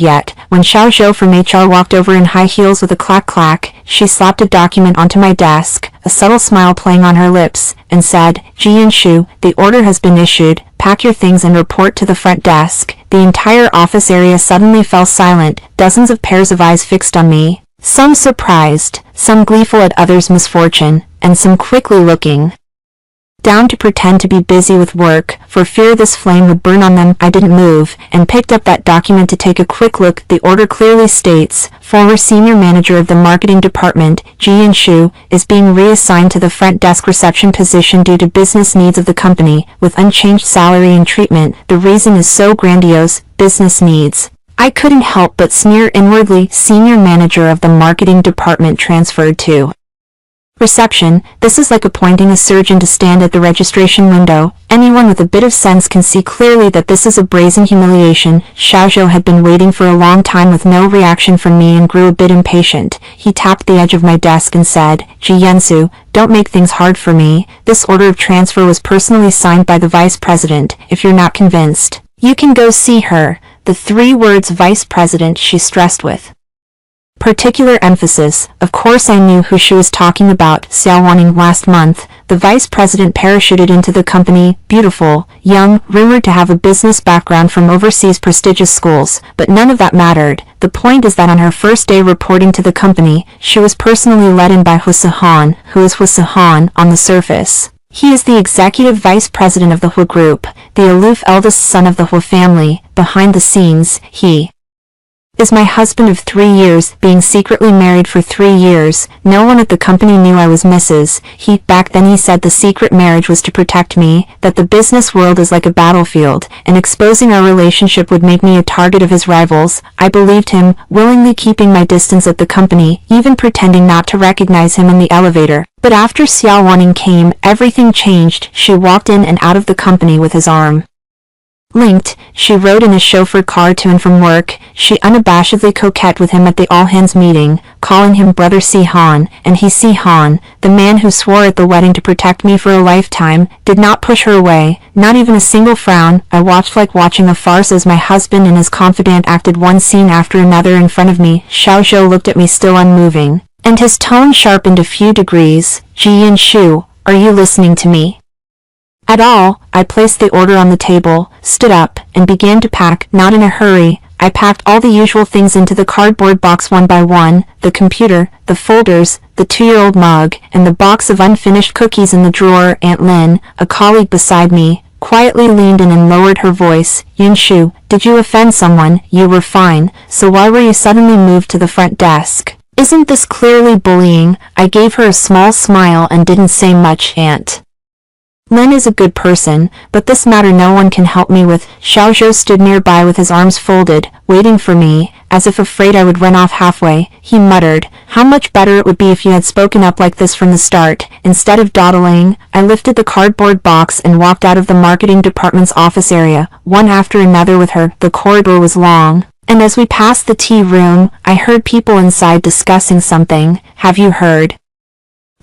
yet, when Xiao Zhou from HR walked over in high heels with a clack-clack. She slapped a document onto my desk, a subtle smile playing on her lips, and said, "Jianshu, the order has been issued. Pack your things and report to the front desk." The entire office area suddenly fell silent, dozens of pairs of eyes fixed on me, some surprised, some gleeful at others' misfortune, and some quickly looking down to pretend to be busy with work, for fear this flame would burn on them. I didn't move, and picked up that document to take a quick look. The order clearly states, former senior manager of the marketing department, Jianshu, is being reassigned to the front desk reception position due to business needs of the company, with unchanged salary and treatment. The reason is so grandiose, business needs. I couldn't help but sneer inwardly. Senior manager of the marketing department transferred to reception. This is like appointing a surgeon to stand at the registration window. Anyone with a bit of sense can see clearly that this is a brazen humiliation. Xiao Zhou had been waiting for a long time with no reaction from me and grew a bit impatient. He tapped the edge of my desk and said, "Jianshu, don't make things hard for me. This order of transfer was personally signed by the vice president. If you're not convinced, you can go see her." The 3 words vice president she stressed with particular emphasis. Of course I knew who she was talking about. Xiaowaning. Last month, the vice president parachuted into the company, beautiful, young, rumored to have a business background from overseas prestigious schools, but none of that mattered. The point is that on her first day reporting to the company, she was personally led in by Hu Sihan. Who is Hu Sihan on the surface? He is the executive vice president of the Hu Group, the aloof eldest son of the Hu family. Behind the scenes, he is my husband of 3 years, being secretly married for 3 years. No one at the company knew I was Mrs. He. Back then he said the secret marriage was to protect me, that the business world is like a battlefield, and exposing our relationship would make me a target of his rivals. I believed him, willingly keeping my distance at the company, even pretending not to recognize him in the elevator. But after Xiaowaning came, everything changed. She walked in and out of the company with his arm linked. She rode in his chauffeured car to and from work. She unabashedly coquetted with him at the all-hands meeting, calling him Brother Sihan, and he Sihan, the man who swore at the wedding to protect me for a lifetime, did not push her away, not even a single frown. I watched like watching a farce as my husband and his confidant acted one scene after another in front of me. Xiao Zhou looked at me still unmoving, and his tone sharpened a few degrees. "Jianshu, are you listening to me at all?" I placed the order on the table, stood up, and began to pack. Not in a hurry. I packed all the usual things into the cardboard box one by one, the computer, the folders, the 2-year-old mug, and the box of unfinished cookies in the drawer. Aunt Lin, a colleague beside me, quietly leaned in and lowered her voice. "Yunshu, did you offend someone? You were fine, so why were you suddenly moved to the front desk? Isn't this clearly bullying?" I gave her a small smile and didn't say much. Aunt Lin is a good person, but this matter no one can help me with. Xiao Zhou stood nearby with his arms folded, waiting for me, as if afraid I would run off halfway. He muttered, "How much better it would be if you had spoken up like this from the start, instead of dawdling." I lifted the cardboard box and walked out of the marketing department's office area, one after another with her. The corridor was long, and as we passed the tea room, I heard people inside discussing something. "Have you heard?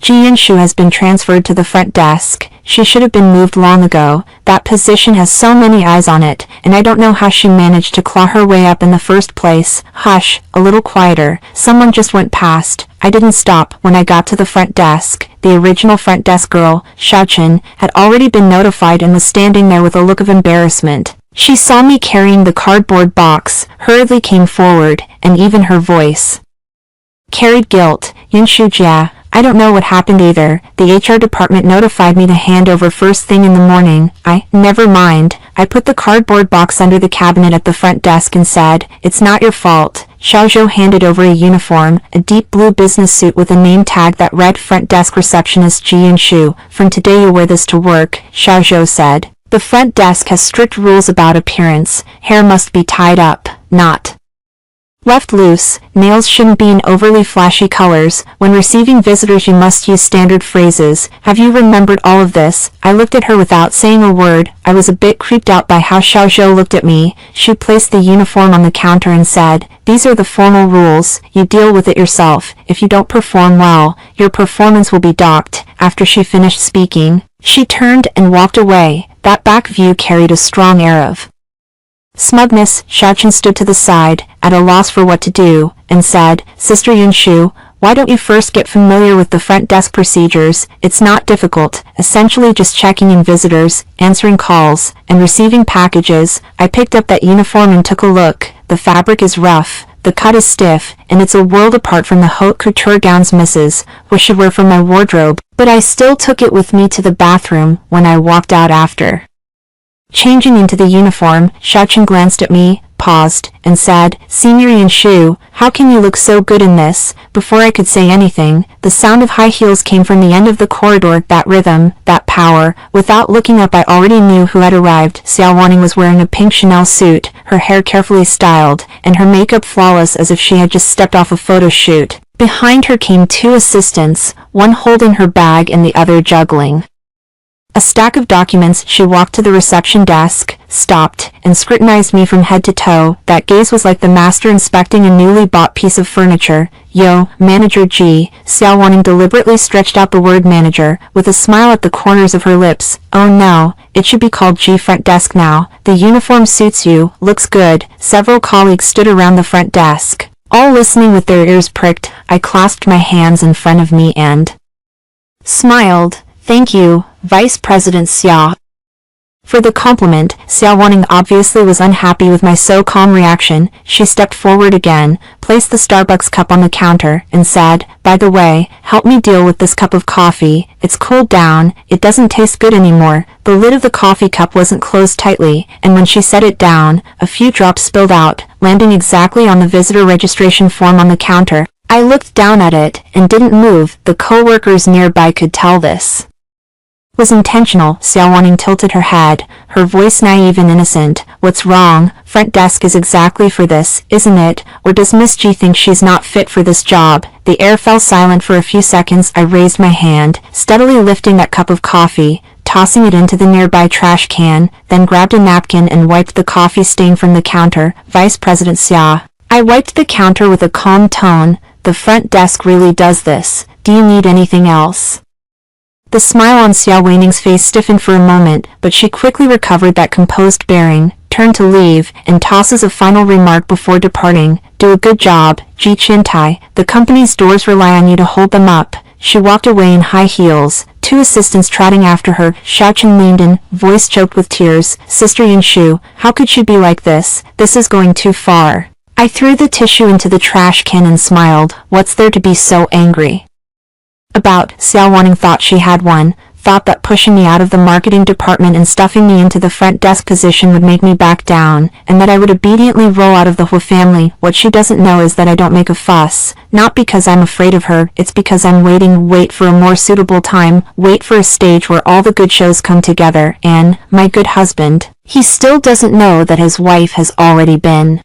Jianshu has been transferred to the front desk. She should have been moved long ago. That position has so many eyes on it, and I don't know how she managed to claw her way up in the first place." "Hush, a little quieter. Someone just went past." I didn't stop. When I got to the front desk, the original front desk girl, Xiaochen, had already been notified and was standing there with a look of embarrassment. She saw me carrying the cardboard box, hurriedly came forward, and even her voice carried guilt. "Yunshu Jia, I don't know what happened either. The HR department notified me to hand over first thing in the morning." Never mind. I put the cardboard box under the cabinet at the front desk and said, "It's not your fault." Xiao Zhou handed over a uniform, a deep blue business suit with a name tag that read Front Desk Receptionist Jianshu. "From today you'll wear this to work," Xiao Zhou said. "The front desk has strict rules about appearance. Hair must be tied up, not left loose. Nails shouldn't be in overly flashy colors. When receiving visitors you must use standard phrases. Have you remembered all of this?" I looked at her without saying a word. I was a bit creeped out by how Xiao Zhou looked at me. She placed the uniform on the counter and said, "These are the formal rules. You deal with it yourself. If you don't perform well, your performance will be docked." After she finished speaking, she turned and walked away. That back view carried a strong air of Smugness, Xiaochen stood to the side, at a loss for what to do, and said, Sister Yunshu, why don't you first get familiar with the front desk procedures? It's not difficult, essentially just checking in visitors, answering calls, and receiving packages. I picked up that uniform and took a look. The fabric is rough, the cut is stiff, and it's a world apart from the haute couture gowns Mrs. should wear from my wardrobe, but I still took it with me to the bathroom when I walked out after. Changing into the uniform, Xiaochen glanced at me, paused, and said, Senior Yunshu, how can you look so good in this? Before I could say anything, the sound of high heels came from the end of the corridor, that rhythm, that power. Without looking up I already knew who had arrived. Xiao Wanning was wearing a pink Chanel suit, her hair carefully styled, and her makeup flawless as if she had just stepped off a photo shoot. Behind her came two assistants, one holding her bag and the other juggling a stack of documents. She walked to the reception desk, stopped, and scrutinized me from head to toe. That gaze was like the master inspecting a newly bought piece of furniture. Yo, Manager G. Xiao Wanning deliberately stretched out the word manager, with a smile at the corners of her lips. Oh no, it should be called G front desk now. The uniform suits you, looks good. Several colleagues stood around the front desk, all listening with their ears pricked. I clasped my hands in front of me and smiled. Thank you, Vice President Xia. For the compliment, Xiao Wanning obviously was unhappy with my so-calm reaction. She stepped forward again, placed the Starbucks cup on the counter, and said, By the way, help me deal with this cup of coffee. It's cooled down, it doesn't taste good anymore. The lid of the coffee cup wasn't closed tightly, and when she set it down, a few drops spilled out, landing exactly on the visitor registration form on the counter. I looked down at it, and didn't move. The co-workers nearby could tell this was intentional. Xiao Wanning tilted her head, her voice naive and innocent. What's wrong? Front desk is exactly for this, isn't it? Or does Miss G think she's not fit for this job? The air fell silent for a few seconds. I raised my hand, steadily lifting that cup of coffee, tossing it into the nearby trash can, then grabbed a napkin and wiped the coffee stain from the counter. Vice President Xia. I wiped the counter with a calm tone. The front desk really does this. Do you need anything else? The smile on Xiao Waning's face stiffened for a moment, but she quickly recovered that composed bearing, turned to leave, and tosses a final remark before departing. Do a good job, Ji Chintai. The company's doors rely on you to hold them up. She walked away in high heels, two assistants trotting after her. Xiaochen leaned in, voice choked with tears. Sister Yunshu, how could she be like this? This is going too far. I threw the tissue into the trash can and smiled. What's there to be so angry about? Xiao Wanning thought she had one, thought that pushing me out of the marketing department and stuffing me into the front desk position would make me back down, and that I would obediently roll out of the Hu family. What she doesn't know is that I don't make a fuss, not because I'm afraid of her, it's because I'm wait for a more suitable time, wait for a stage where all the good shows come together, and, my good husband, he still doesn't know that his wife has already been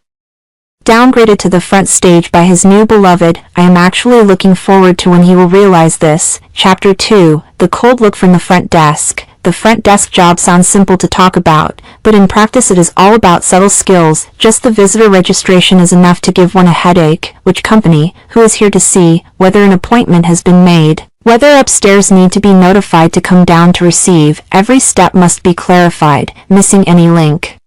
downgraded to the front stage by his new beloved. I am actually looking forward to when he will realize this. Chapter 2, The Cold Look from the Front Desk. The front desk job sounds simple to talk about, but in practice it is all about subtle skills. Just the visitor registration is enough to give one a headache. Which company? Who is here to see? Whether an appointment has been made? Whether upstairs need to be notified to come down to receive? Every step must be clarified. Missing any link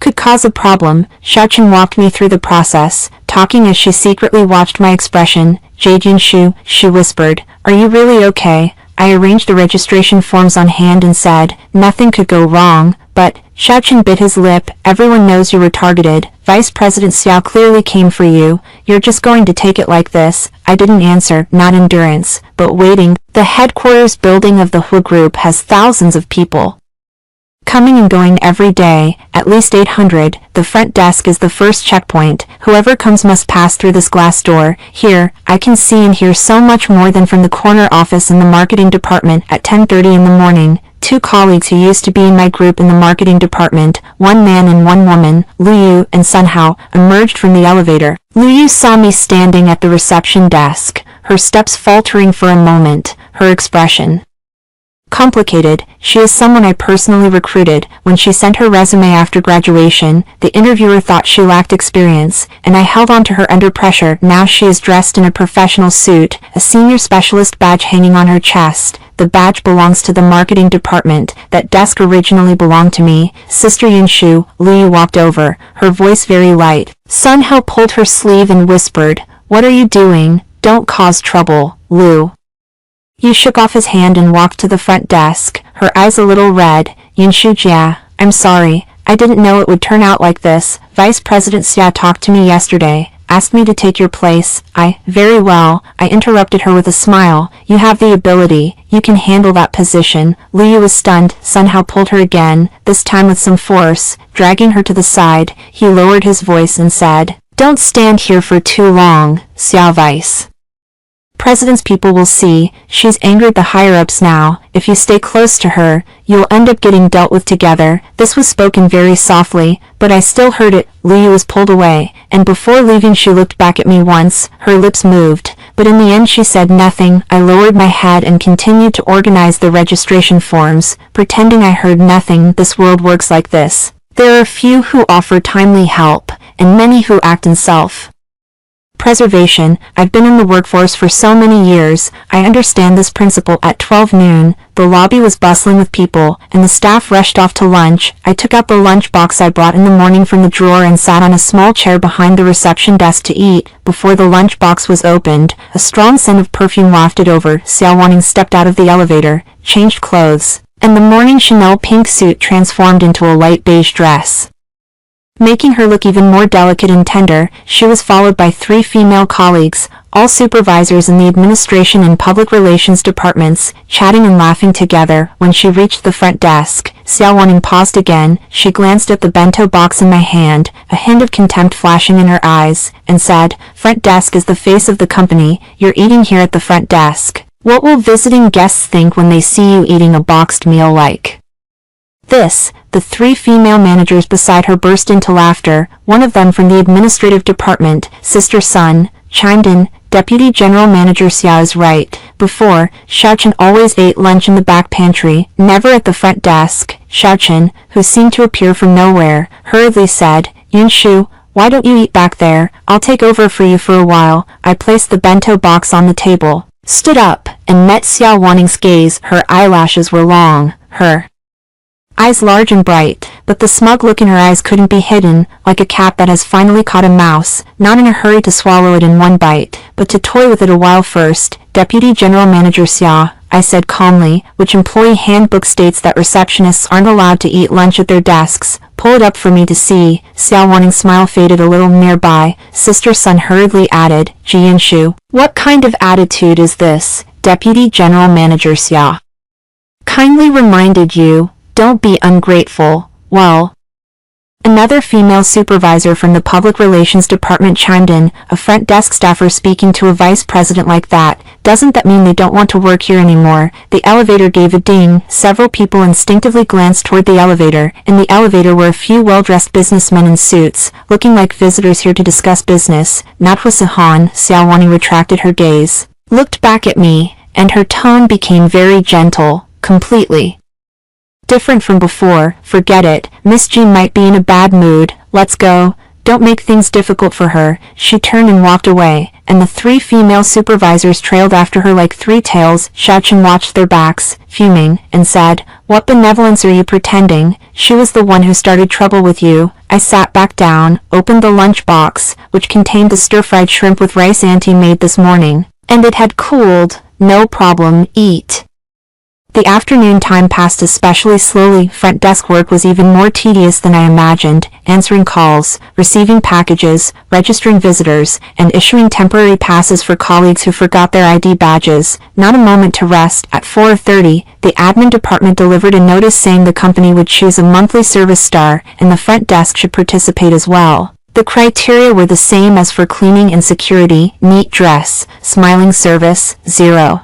could cause a problem. Xiaochen walked me through the process, talking as she secretly watched my expression. Jade Yunshu, she whispered, Are you really okay? I arranged the registration forms on hand and said, Nothing could go wrong, but Xiaochen bit his lip. Everyone knows you were targeted. Vice President Xiao clearly came for you. You're just going to take it like this? I didn't answer, not endurance, but waiting. The headquarters building of the Hu Group has thousands of people coming and going every day, at least 800. The front desk is the first checkpoint. Whoever comes must pass through this glass door. Here, I can see and hear so much more than from the corner office in the marketing department. At 10:30 in the morning, two colleagues who used to be in my group in the marketing department, one man and one woman, Lu Yu and Sun Hao, emerged from the elevator. Lu Yu saw me standing at the reception desk, her steps faltering for a moment, her expression Complicated. She is someone I personally recruited. When she sent her resume after graduation, the interviewer thought she lacked experience, and I held on to her under pressure. Now she is dressed in a professional suit, a senior specialist badge hanging on her chest. The badge belongs to the marketing department. That desk originally belonged to me. Sister Yunshu, Liu walked over, her voice very light. Sun Hao pulled her sleeve and whispered, "What are you doing? Don't cause trouble, Liu." Yu shook off his hand and walked to the front desk, her eyes a little red. Yunshu Jia, I'm sorry, I didn't know it would turn out like this. Vice President Xia talked to me yesterday, asked me to take your place. Very well, I interrupted her with a smile. You have the ability, you can handle that position. Liu was stunned. Sun Hao pulled her again, this time with some force, dragging her to the side. He lowered his voice and said, "Don't stand here for too long, Xia Vice President's people will see. She's angered the higher-ups now. If you stay close to her, you'll end up getting dealt with together." This was spoken very softly, but I still heard it. Liu was pulled away, and before leaving she looked back at me once. Her lips moved, but in the end she said nothing. I lowered my head and continued to organize the registration forms, pretending I heard nothing. This world works like this. There are few who offer timely help, and many who act in self-preservation. I've been in the workforce for so many years, I understand this principle. At 12 noon, the lobby was bustling with people, and the staff rushed off to lunch. I took out the lunch box I brought in the morning from the drawer and sat on a small chair behind the reception desk to eat. Before the lunch box was opened, a strong scent of perfume wafted over. Xiao Wanning stepped out of the elevator, changed clothes, and the morning Chanel pink suit transformed into a light beige dress, making her look even more delicate and tender. She was followed by 3 female colleagues, all supervisors in the administration and public relations departments, chatting and laughing together. When she reached the front desk, Xiao Wanning paused again. She glanced at the bento box in my hand, a hint of contempt flashing in her eyes, and said, "Front desk is the face of the company. You're eating here at the front desk. What will visiting guests think when they see you eating a boxed meal like this?" The 3 female managers beside her burst into laughter. One of them from the administrative department, Sister Sun, chimed in, "Deputy General Manager Xia is right. Before, Xiaochen always ate lunch in the back pantry, never at the front desk." Xiaochen, who seemed to appear from nowhere, hurriedly said, "Yunshu, why don't you eat back there? I'll take over for you for a while." I placed the bento box on the table, stood up, and met Xiao Wanning's gaze. Her eyelashes were long, her eyes large and bright, but the smug look in her eyes couldn't be hidden, like a cat that has finally caught a mouse, not in a hurry to swallow it in one bite, but to toy with it a while first. "Deputy General Manager Xia," I said calmly, "which employee handbook states that receptionists aren't allowed to eat lunch at their desks? Pull it up for me to see." Xiao Wanning's smile faded a little nearby. Sister Sun hurriedly added, "Jianshu, what kind of attitude is this? Deputy General Manager Xia kindly reminded you, don't be ungrateful." Well, another female supervisor from the public relations department chimed in, "A front desk staffer speaking to a vice president like that, doesn't that mean they don't want to work here anymore?" The elevator gave a ding. Several people instinctively glanced toward the elevator. In the elevator were a few well-dressed businessmen in suits, looking like visitors here to discuss business. Natwasihan, Xiao Wanning retracted her gaze, looked back at me, and her tone became very gentle, completely different from before. "Forget it, Miss Jean might be in a bad mood. Let's go. Don't make things difficult for her." She turned and walked away, and the 3 female supervisors trailed after her like 3 tails. Xiaochen watched their backs, fuming, and said, "What benevolence are you pretending? She was the one who started trouble with you." I sat back down, opened the lunch box, which contained the stir-fried shrimp with rice Auntie made this morning, and it had cooled. "No problem, eat." The afternoon time passed especially slowly. Front desk work was even more tedious than I imagined, answering calls, receiving packages, registering visitors, and issuing temporary passes for colleagues who forgot their ID badges. Not a moment to rest. At 4:30, the admin department delivered a notice saying the company would choose a monthly service star, and the front desk should participate as well. The criteria were the same as for cleaning and security: neat dress, smiling service, 0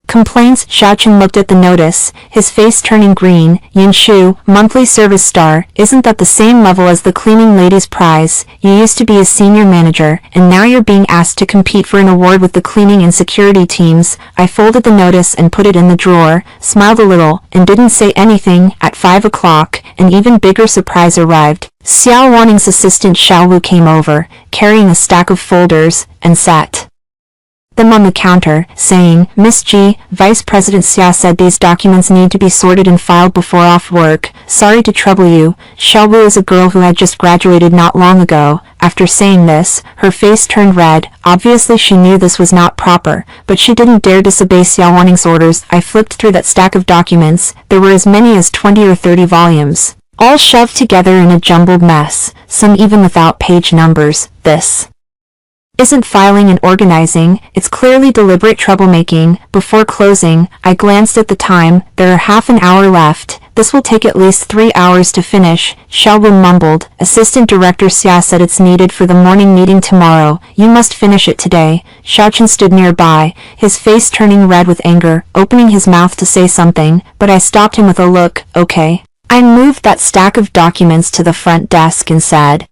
Complaints. Xiaochen looked at the notice, his face turning green. Yinshu, monthly service star, isn't that the same level as the cleaning lady's prize? You used to be a senior manager, and now you're being asked to compete for an award with the cleaning and security teams. I folded the notice and put it in the drawer, smiled a little, and didn't say anything. At 5 o'clock, an even bigger surprise arrived. Xiao Waning's assistant Xiao Wu came over, carrying a stack of folders, and sat them on the counter, saying, "Miss G, Vice President Xia said these documents need to be sorted and filed before off work. Sorry to trouble you." Xiao Wu is a girl who had just graduated not long ago. After saying this, her face turned red. Obviously she knew this was not proper, but she didn't dare disobey Xiao Waning's orders. I flipped through that stack of documents. There were as many as 20 or 30 volumes, all shoved together in a jumbled mess, some even without page numbers. This isn't filing and organizing, it's clearly deliberate troublemaking. Before closing, I glanced at the time. There are half an hour left. This will take at least 3 hours to finish. Xiao Wu mumbled. Assistant Director Xia said it's needed for the morning meeting tomorrow. You must finish it today. Xiaochen stood nearby, his face turning red with anger, opening his mouth to say something, but I stopped him with a look. Okay. I moved that stack of documents to the front desk and said,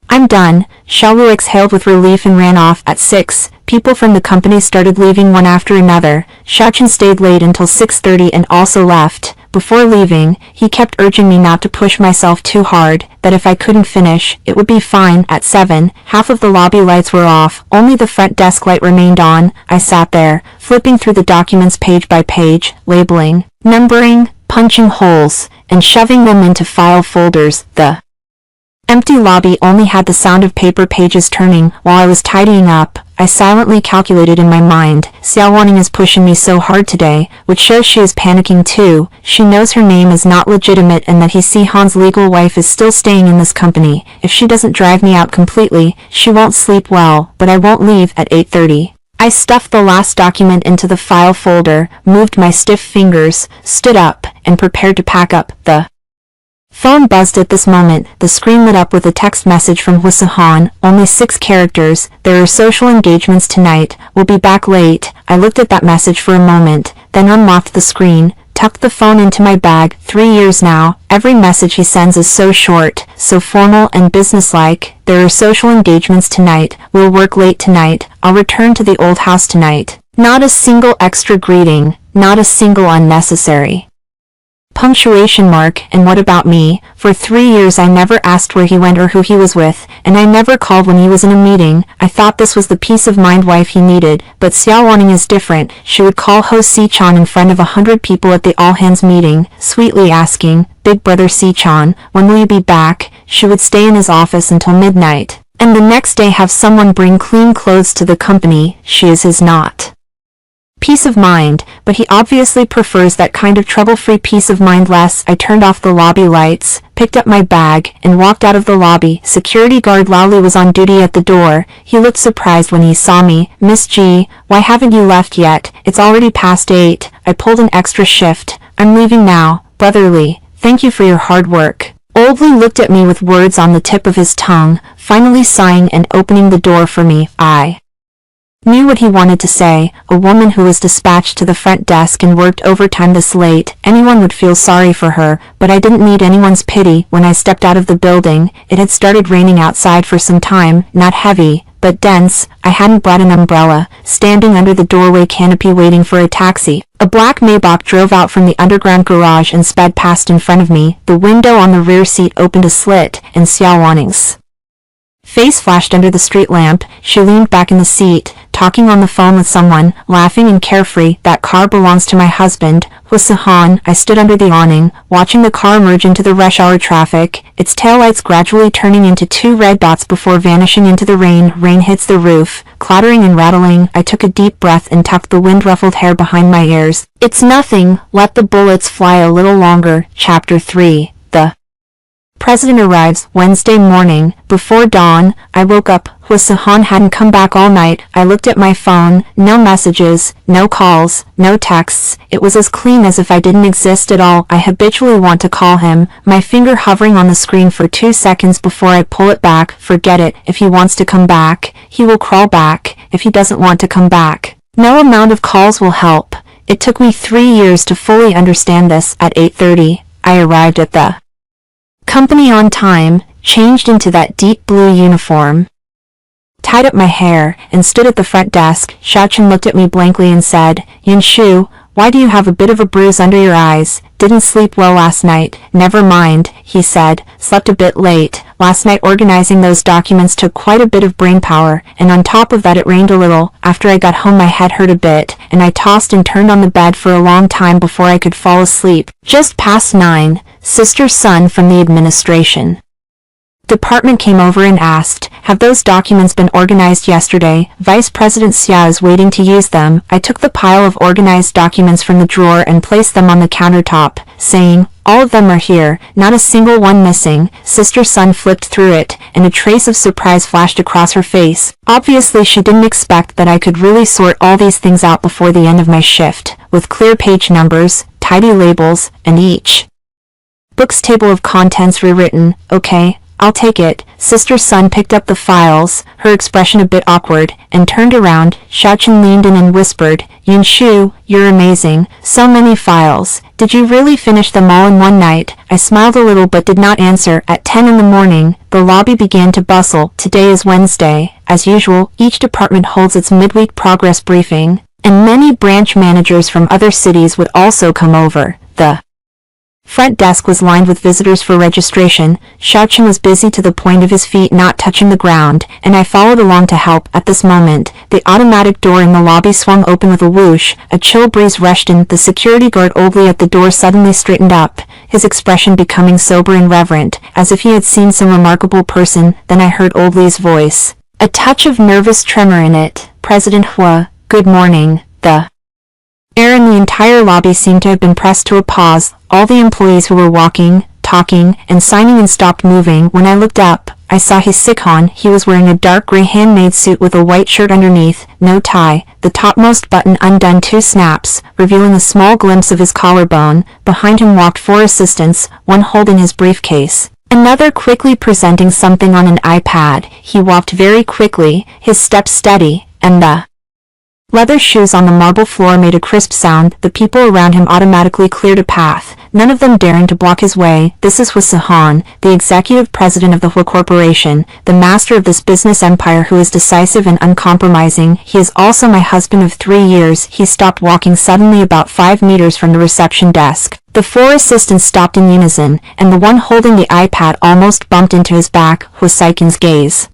"I'm done." Xiao Wu exhaled with relief and ran off. At 6, people from the company started leaving one after another. Xiaochen stayed late until 6:30 and also left. Before leaving, he kept urging me not to push myself too hard, that if I couldn't finish, it would be fine. At 7, half of the lobby lights were off, only the front desk light remained on. I sat there, flipping through the documents page by page, labeling, numbering, punching holes, and shoving them into file folders. The empty lobby only had the sound of paper pages turning. While I was tidying up, I silently calculated in my mind, Xiao Waning is pushing me so hard today, which shows she is panicking too. She knows her name is not legitimate and that he Han's legal wife is still staying in this company. If she doesn't drive me out completely, she won't sleep well, but I won't leave. At 8:30. I stuffed the last document into the file folder, moved my stiff fingers, stood up, and prepared to pack up. The phone buzzed at this moment. The screen lit up with a text message from Han. Only 6 characters. "There are social engagements tonight. We'll be back late." I looked at that message for a moment, then unlocked the screen, tucked the phone into my bag. 3 years now, every message he sends is so short, so formal and businesslike. "There are social engagements tonight. We'll work late tonight. I'll return to the old house tonight." Not a single extra greeting, not a single unnecessary punctuation mark. And what about me? For 3 years I never asked where he went or who he was with, and I never called when he was in a meeting. I thought this was the peace of mind wife he needed, but Xiao Waning is different. She would call Ho Si-chan in front of 100 people at the all-hands meeting, sweetly asking, "Big brother Si-chan, when will you be back?" She would stay in his office until midnight, and the next day have someone bring clean clothes to the company. She is his not peace of mind, but he obviously prefers that kind of trouble-free peace of mind less. I turned off the lobby lights, picked up my bag, and walked out of the lobby. Security guard Lowly was on duty at the door. He looked surprised when he saw me. "Miss G, why haven't you left yet? It's already past 8. I pulled an extra shift. I'm leaving now. Brotherly, thank you for your hard work." Old Lee looked at me with words on the tip of his tongue, finally sighing and opening the door for me. I knew what he wanted to say. A woman who was dispatched to the front desk and worked overtime this late, anyone would feel sorry for her, but I didn't need anyone's pity. When I stepped out of the building, it had started raining outside for some time, not heavy, but dense. I hadn't brought an umbrella, standing under the doorway canopy waiting for a taxi. A black Maybach drove out from the underground garage and sped past in front of me. The window on the rear seat opened a slit, and Xiao Waning's face flashed under the street lamp. She leaned back in the seat, talking on the phone with someone, laughing and carefree. "That car belongs to my husband, Han." I stood under the awning, watching the car merge into the rush hour traffic, its taillights gradually turning into 2 red dots before vanishing into the rain. Rain hits the roof, clattering and rattling. I took a deep breath and tucked the wind-ruffled hair behind my ears. "It's nothing, let the bullets fly a little longer." Chapter 3. The President arrives. Wednesday morning, before dawn. I woke up. Han hadn't come back all night. I looked at my phone. No messages, no calls, no texts. It was as clean as if I didn't exist at all. I habitually want to call him, my finger hovering on the screen for 2 seconds before I pull it back. Forget it. If he wants to come back, he will crawl back. If he doesn't want to come back, no amount of calls will help. It took me 3 years to fully understand this. At 8:30, I arrived at the company on time, changed into that deep blue uniform, tied up my hair, and stood at the front desk. Xiaochen looked at me blankly and said, "Yanshu, why do you have a bit of a bruise under your eyes? Didn't sleep well last night." "Never mind," he said, "slept a bit late. Last night organizing those documents took quite a bit of brain power, and on top of that it rained a little. After I got home my head hurt a bit, and I tossed and turned on the bed for a long time before I could fall asleep." Just past 9, Sister Sun from the administration department came over and asked, "Have those documents been organized yesterday?" Vice President Xia is waiting to use them. I took the pile of organized documents from the drawer and placed them on the countertop, saying, "All of them are here, not a single one missing." Sister Sun flipped through it, and a trace of surprise flashed across her face. Obviously she didn't expect that I could really sort all these things out before the end of my shift, with clear page numbers, tidy labels, and each book's table of contents rewritten. "Okay, I'll take it." Sister Sun picked up the files, her expression a bit awkward, and turned around. Xiaochen leaned in and whispered, "Yanshu, you're amazing. So many files. Did you really finish them all in one night?" I smiled a little but did not answer. At 10 in the morning, the lobby began to bustle. Today is Wednesday. As usual, each department holds its midweek progress briefing, and many branch managers from other cities would also come over. The front desk was lined with visitors for registration. Xiaochen was busy to the point of his feet not touching the ground, and I followed along to help. At this moment, the automatic door in the lobby swung open with a whoosh. A chill breeze rushed in. The security guard Oldley at the door suddenly straightened up, his expression becoming sober and reverent, as if he had seen some remarkable person. Then I heard Oldley's voice, a touch of nervous tremor in it. "President Hua, good morning." The air in the entire lobby seemed to have been pressed to a pause. All the employees who were walking, talking, and signing in stopped moving. When I looked up, I saw his Sikhan. He was wearing a dark gray handmade suit with a white shirt underneath, no tie, the topmost button undone 2 snaps, revealing a small glimpse of his collarbone. Behind him walked 4 assistants, one holding his briefcase, another quickly presenting something on an iPad. He walked very quickly, his steps steady, and the leather shoes on the marble floor made a crisp sound. The people around him automatically cleared a path, none of them daring to block his way. "This is Hua Sihan, the executive president of the Hua Corporation, the master of this business empire who is decisive and uncompromising. He is also my husband of 3 years." He stopped walking suddenly about 5 meters from the reception desk. The 4 assistants stopped in unison, and the one holding the iPad almost bumped into his back. Hua Saikin's gaze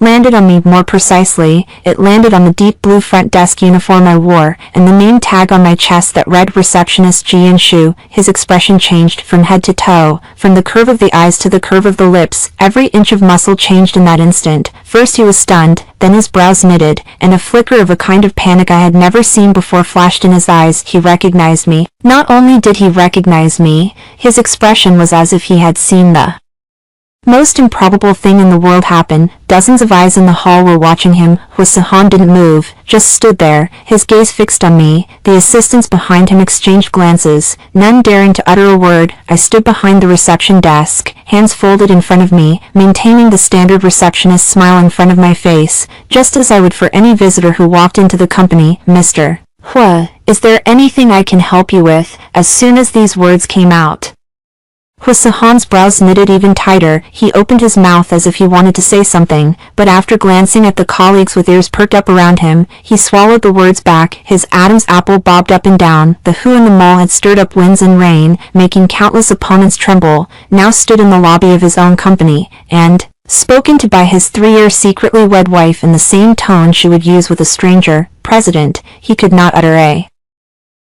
landed on me. More precisely, it landed on the deep blue front desk uniform I wore, and the name tag on my chest that read Receptionist Jian Shu. His expression changed from head to toe, from the curve of the eyes to the curve of the lips. Every inch of muscle changed in that instant. First he was stunned, then his brows knitted, and a flicker of a kind of panic I had never seen before flashed in his eyes. He recognized me. Not only did he recognize me, his expression was as if he had seen the most improbable thing in the world happen. Dozens of eyes in the hall were watching him. Hua Sihan didn't move, just stood there, his gaze fixed on me. The assistants behind him exchanged glances, none daring to utter a word. I stood behind the reception desk, hands folded in front of me, maintaining the standard receptionist smile in front of my face, just as I would for any visitor who walked into the company. "Mr. Hua, is there anything I can help you with?" As soon as these words came out, Hua Sihan's brows knitted even tighter. He opened his mouth as if he wanted to say something, but after glancing at the colleagues with ears perked up around him, he swallowed the words back. His Adam's apple bobbed up and down. The who in the mall had stirred up winds and rain, making countless opponents tremble, now stood in the lobby of his own company, and, spoken to by his 3-year secretly wed wife in the same tone she would use with a stranger, "President," he could not utter a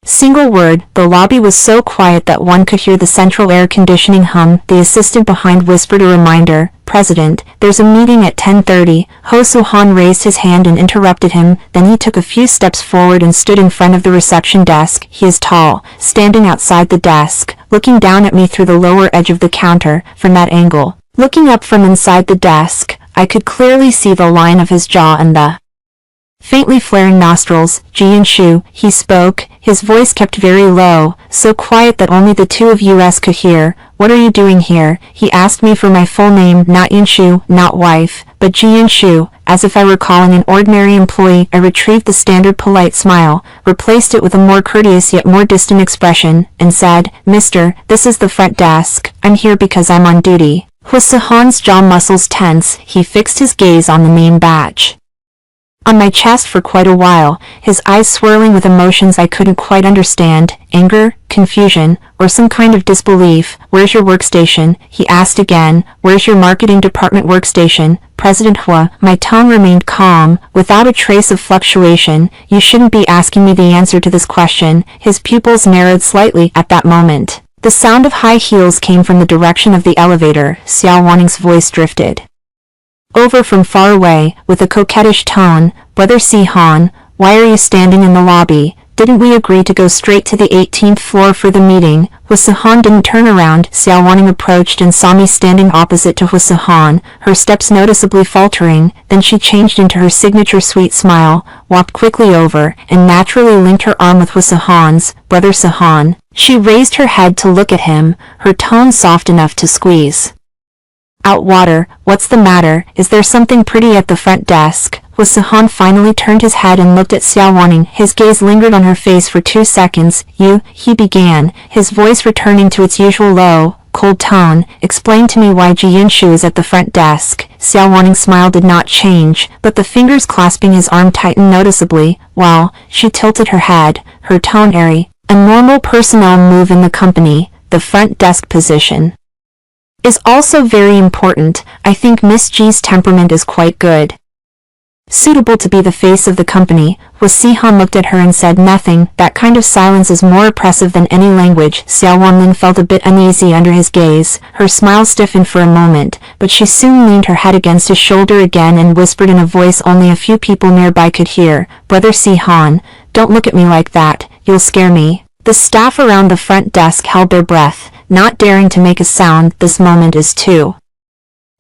single word. The lobby was so quiet that one could hear the central air conditioning hum. The assistant behind whispered a reminder, "President, there's a meeting at 10:30. Hua Sihan raised his hand and interrupted him. Then he took a few steps forward and stood in front of the reception desk. He is tall, standing outside the desk, looking down at me through the lower edge of the counter. From that angle, looking up from inside the desk, I could clearly see the line of his jaw and the Faintly flaring nostrils, Jian-shu, he spoke, his voice kept very low, so quiet that only the two of us could hear. What are you doing here? He asked me for my full name, not Yan-shu, not wife, but Jian-shu. As if I were calling an ordinary employee, I retrieved the standard polite smile, replaced it with a more courteous yet more distant expression, and said, Mister, this is the front desk. I'm here because I'm on duty. Hwee-sahan's jaw muscles tense, he fixed his gaze on the name badge on my chest for quite a while, his eyes swirling with emotions I couldn't quite understand, anger, confusion, or some kind of disbelief. Where's your workstation? He asked again. Where's your marketing department workstation? President Hua, my tone remained calm, without a trace of fluctuation. You shouldn't be asking me the answer to this question. His pupils narrowed slightly at that moment. The sound of high heels came from the direction of the elevator. Xiao Wanning's voice drifted over from far away, with a coquettish tone. Brother Si-han, why are you standing in the lobby? Didn't we agree to go straight to the 18th floor for the meeting? Hwee-sahan didn't turn around. Xiao Wanning approached and saw me standing opposite to Hwee-sahan, her steps noticeably faltering. Then she changed into her signature sweet smile, walked quickly over, and naturally linked her arm with Hwee-sahan's. Brother Si-han. She raised her head to look at him, her tone soft enough to squeeze out water. What's the matter? Is there something pretty at the front desk? Hwee-sahan finally turned his head and looked at Xiao Wanning. His gaze lingered on her face for 2 seconds. He began, his voice returning to its usual low, cold tone. Explain to me why Jian-shu is at the front desk. Xiao Wanning's smile did not change, but the fingers clasping his arm tightened noticeably. Well, she tilted her head, her tone airy. A normal personnel move in the company, the front desk position is also very important. I think Miss G's temperament is quite good, suitable to be the face of the company. Hwee-sahan looked at her and said nothing. That kind of silence is more oppressive than any language. Xiao Wanling felt a bit uneasy under his gaze. Her smile stiffened for a moment, but she soon leaned her head against his shoulder again and whispered in a voice only a few people nearby could hear, Brother Si-han, don't look at me like that, you'll scare me. The staff around the front desk held their breath, not daring to make a sound. This moment is too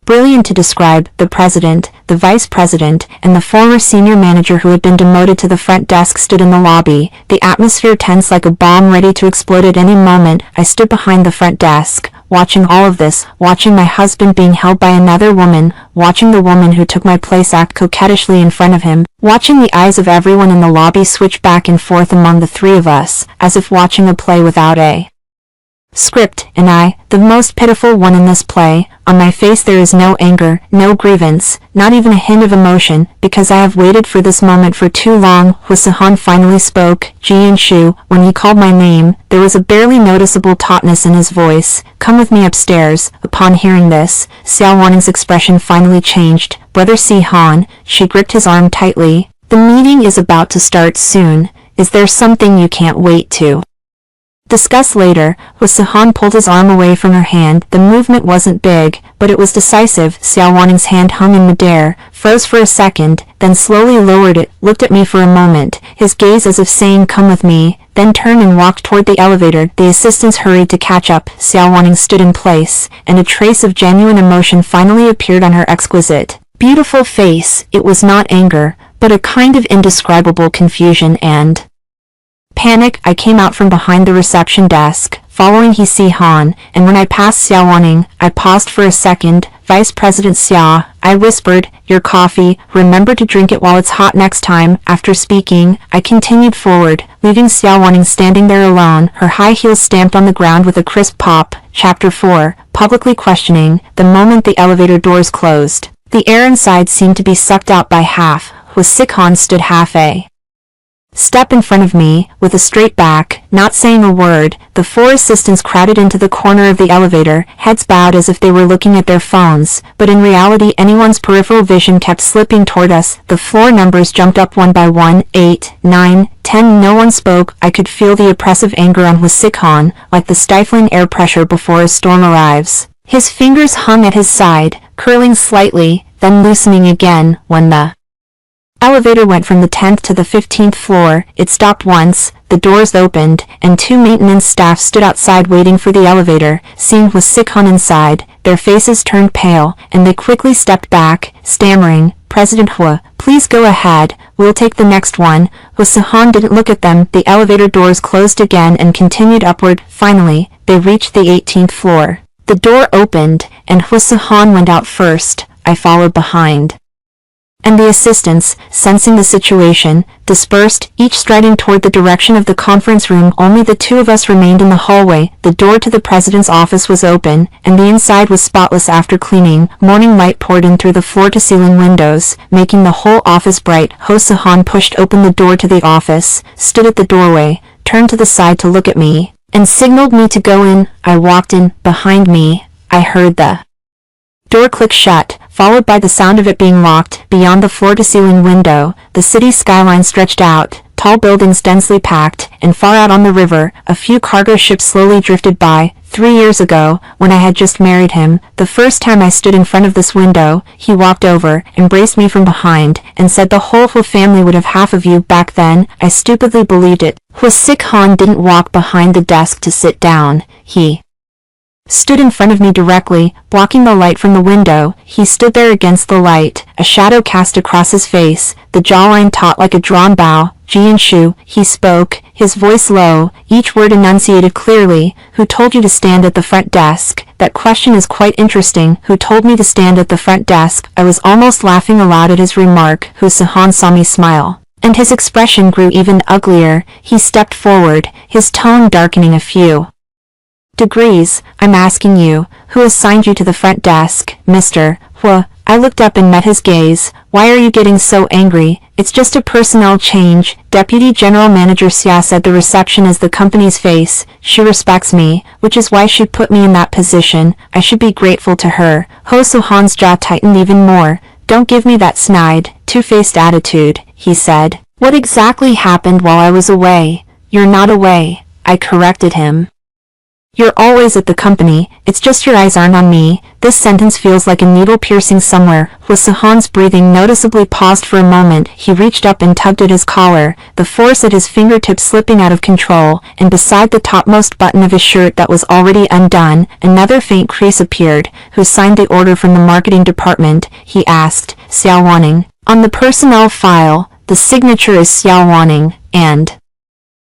brilliant to describe. The president, the vice president, and the former senior manager who had been demoted to the front desk stood in the lobby, the atmosphere tense like a bomb ready to explode at any moment. I stood behind the front desk, watching all of this, watching my husband being held by another woman, watching the woman who took my place act coquettishly in front of him, watching the eyes of everyone in the lobby switch back and forth among the three of us, as if watching a play without a script, and I, the most pitiful one in this play. On my face there is no anger, no grievance, not even a hint of emotion, because I have waited for this moment for too long. Hwee-sahan finally spoke. Jian-shu, when he called my name, there was a barely noticeable tautness in his voice. Come with me upstairs. Upon hearing this, Xiao Wanning's expression finally changed. Brother Si-han, she gripped his arm tightly. The meeting is about to start soon. Is there something you can't wait to discuss later? Hwee-sahan pulled his arm away from her hand. The movement wasn't big, but it was decisive. Xiao Wanning's hand hung in midair, froze for a second, then slowly lowered it, looked at me for a moment, his gaze as if saying come with me, then turned and walked toward the elevator. The assistants hurried to catch up. Xiao Wanning stood in place, and a trace of genuine emotion finally appeared on her exquisite, beautiful face. It was not anger, but a kind of indescribable confusion and panic. I came out from behind the reception desk, following Si-han, and when I passed Xiao Wanning, I paused for a second. Vice President Xia, I whispered, your coffee, remember to drink it while it's hot next time. After speaking, I continued forward, leaving Xiao Wanning standing there alone, her high heels stamped on the ground with a crisp pop. Chapter 4, Publicly Questioning. The moment the elevator doors closed, the air inside seemed to be sucked out by half. Hwee-sahan stood half a step in front of me, with a straight back, not saying a word. The four assistants crowded into the corner of the elevator, heads bowed as if they were looking at their phones, but in reality anyone's peripheral vision kept slipping toward us. The floor numbers jumped up one by one, 8, 9, 10. No one spoke. I could feel the oppressive anger on Hwee-sahan, like the stifling air pressure before a storm arrives. His fingers hung at his side, curling slightly, then loosening again. When the elevator went from the 10th to the 15th floor, it stopped once, the doors opened, and two maintenance staff stood outside waiting for the elevator. Seeing Hwee-sahan inside, their faces turned pale, and they quickly stepped back, stammering, President Hua, Please go ahead, we'll take the next one. Hwasuhan didn't look at them. The elevator doors closed again and continued upward. Finally, they reached the 18th floor. The door opened, and Hwasuhan went out first. I followed behind. And the assistants, sensing the situation, dispersed, each striding toward the direction of the conference room. Only the two of us remained in the hallway. The door to the president's office was open, and the inside was spotless after cleaning. Morning light poured in through the floor-to-ceiling windows, making the whole office bright. Hwasuhan pushed open the door to the office, stood at the doorway, turned to the side to look at me, and signaled me to go in. I walked in. Behind me, I heard the door click shut, followed by the sound of it being locked. Beyond the floor-to-ceiling window, the city skyline stretched out, tall buildings densely packed, and far out on the river, a few cargo ships slowly drifted by. 3 years ago, when I had just married him, the first time I stood in front of this window, he walked over, embraced me from behind, and said the whole family would have half of you. Back then, I stupidly believed it. Hwasuhan didn't walk behind the desk to sit down. He stood in front of me directly, blocking the light from the window. He stood there against the light, a shadow cast across his face, the jawline taut like a drawn bow. Jian-shu, he spoke, his voice low, each word enunciated clearly. Who told you to stand at the front desk? That question is quite interesting. Who told me to stand at the front desk? I was almost laughing aloud at his remark. Hwasuhan saw me smile, and his expression grew even uglier. He stepped forward, his tone darkening a few degrees. I'm asking you, who assigned you to the front desk, Mr. Hwa? I looked up and met his gaze. Why are you getting so angry? It's just a personnel change. Deputy General Manager Xia said the reception is the company's face. She respects me, which is why she put me in that position. I should be grateful to her. Hwasuhan's jaw tightened even more. Don't give me that snide, two-faced attitude, he said. What exactly happened while I was away? You're not away, I corrected him. You're always at the company, it's just your eyes aren't on me. This sentence feels like a needle piercing somewhere. Hwasuhan's breathing noticeably paused for a moment. He reached up and tugged at his collar, the force at his fingertips slipping out of control, and beside the topmost button of his shirt that was already undone, another faint crease appeared. Who signed the order from the marketing department? He asked. Xiao Wanning. On the personnel file, the signature is Xiao Wanning, and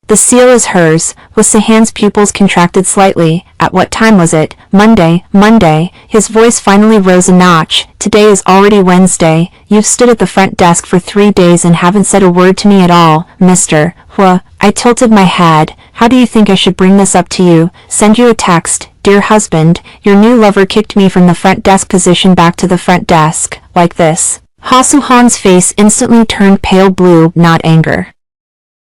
the seal is hers. Hwasuhan's pupils contracted slightly. At what time was it? Monday. Monday. His voice finally rose a notch. Today is already Wednesday. You've stood at the front desk for 3 days and haven't said a word to me at all, Mr. Hwa. I tilted my head. How do you think I should bring this up to you? Send you a text? Dear husband, your new lover kicked me from the front desk position back to the front desk, like this. Hwasuhan's face instantly turned pale blue, not anger.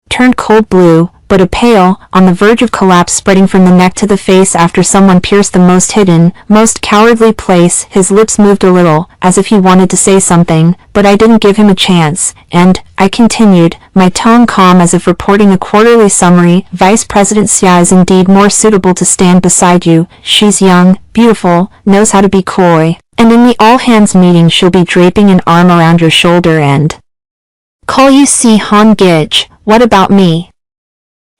Turned cold blue, but a pale, on the verge of collapse spreading from the neck to the face after someone pierced the most hidden, most cowardly place. His lips moved a little, as if he wanted to say something, but I didn't give him a chance, and I continued, my tone calm as if reporting a quarterly summary. Vice President Xia is indeed more suitable to stand beside you. She's young, beautiful, knows how to be coy, and in the all-hands meeting she'll be draping an arm around your shoulder and call you Si Han Gij. What about me?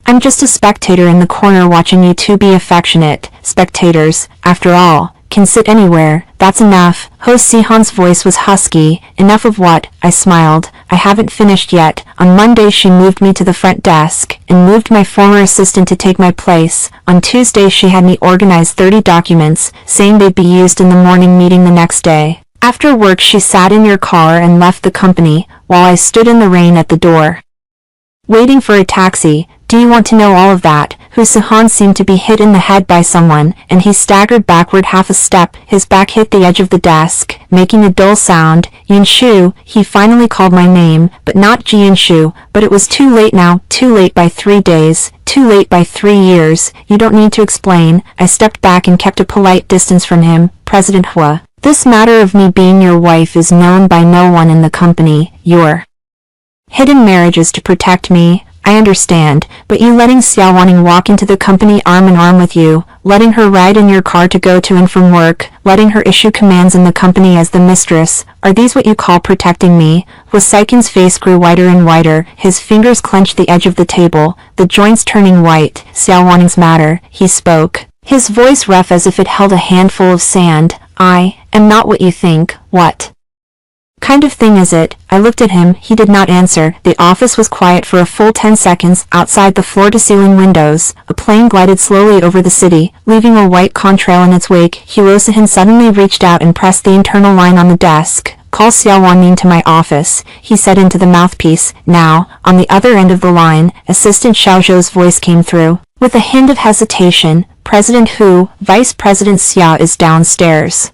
I'm just a spectator in the corner watching you two be affectionate. Spectators, after all, can sit anywhere. That's enough. Hwasuhan's voice was husky. Enough of what? I smiled. I haven't finished yet. On Monday she moved me to the front desk, and moved my former assistant to take my place. On Tuesday she had me organize 30 documents, saying they'd be used in the morning meeting the next day. After work she sat in your car and left the company, while I stood in the rain at the door, waiting for a taxi. Do you want to know all of that? Hwasuhan seemed to be hit in the head by someone, and he staggered backward half a step. His back hit the edge of the desk, making a dull sound. Jian-shu, he finally called my name, but not Jian-shu. But it was too late now, too late by 3 days, too late by 3 years. You don't need to explain. I stepped back and kept a polite distance from him. President Hwa, this matter of me being your wife is known by no one in the company. Your hidden marriage is to protect me. I understand, but you letting Xiao Wanning walk into the company arm in arm with you, letting her ride in your car to go to and from work, letting her issue commands in the company as the mistress, are these what you call protecting me? Hwasuhan's face grew whiter and whiter, his fingers clenched the edge of the table, the joints turning white. Xiao Wanning's matter, he spoke, his voice rough as if it held a handful of sand. I am not what you think. What? Kind of thing is it? I looked at him. He did not answer. The office was quiet for a full 10 seconds. Outside the floor-to-ceiling windows, a plane glided slowly over the city, leaving a white contrail in its wake. Hyoshin suddenly reached out and pressed the internal line on the desk. Call Xiaowaning to my office, he said into the mouthpiece. Now, on the other end of the line, Assistant Xiaozhou's voice came through. With a hint of hesitation, President Hu, Vice President Xia is downstairs.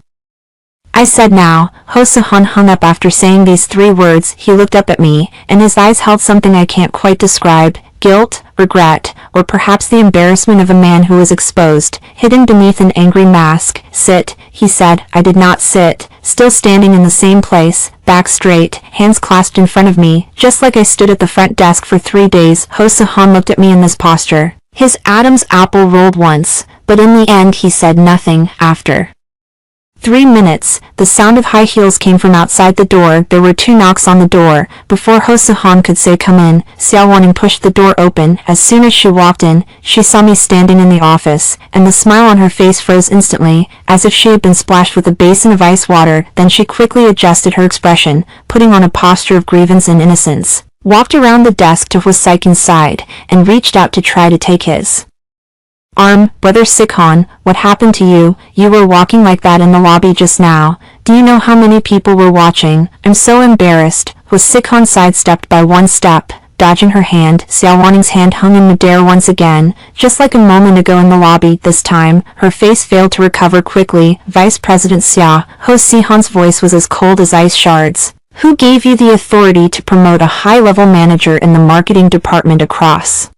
I said now. Ho Se-han hung up after saying these 3 words. He looked up at me, and his eyes held something I can't quite describe. Guilt, regret, or perhaps the embarrassment of a man who was exposed, hidden beneath an angry mask. Sit, he said. I did not sit, still standing in the same place, back straight, hands clasped in front of me, just like I stood at the front desk for 3 days. Ho Se-han looked at me in this posture. His Adam's apple rolled once, but in the end he said nothing. After 3 minutes, the sound of high heels came from outside the door. There were 2 knocks on the door. Before Ho Se-han could say come in, Xiaowaning pushed the door open. As soon as she walked in, she saw me standing in the office, and the smile on her face froze instantly, as if she had been splashed with a basin of ice water. Then she quickly adjusted her expression, putting on a posture of grievance and innocence, walked around the desk to Hwasaikin's side, and reached out to try to take his arm. Brother Se-han, what happened to you? You were walking like that in the lobby just now. Do you know how many people were watching? I'm so embarrassed. Se-han sidestepped by 1 step, dodging her hand. Xiaowaning's hand hung in midair once again, just like a moment ago in the lobby. This time, her face failed to recover quickly. Vice President Xia, Ho Se-han's voice was as cold as ice shards. Who gave you the authority to promote a high-level manager in the marketing department across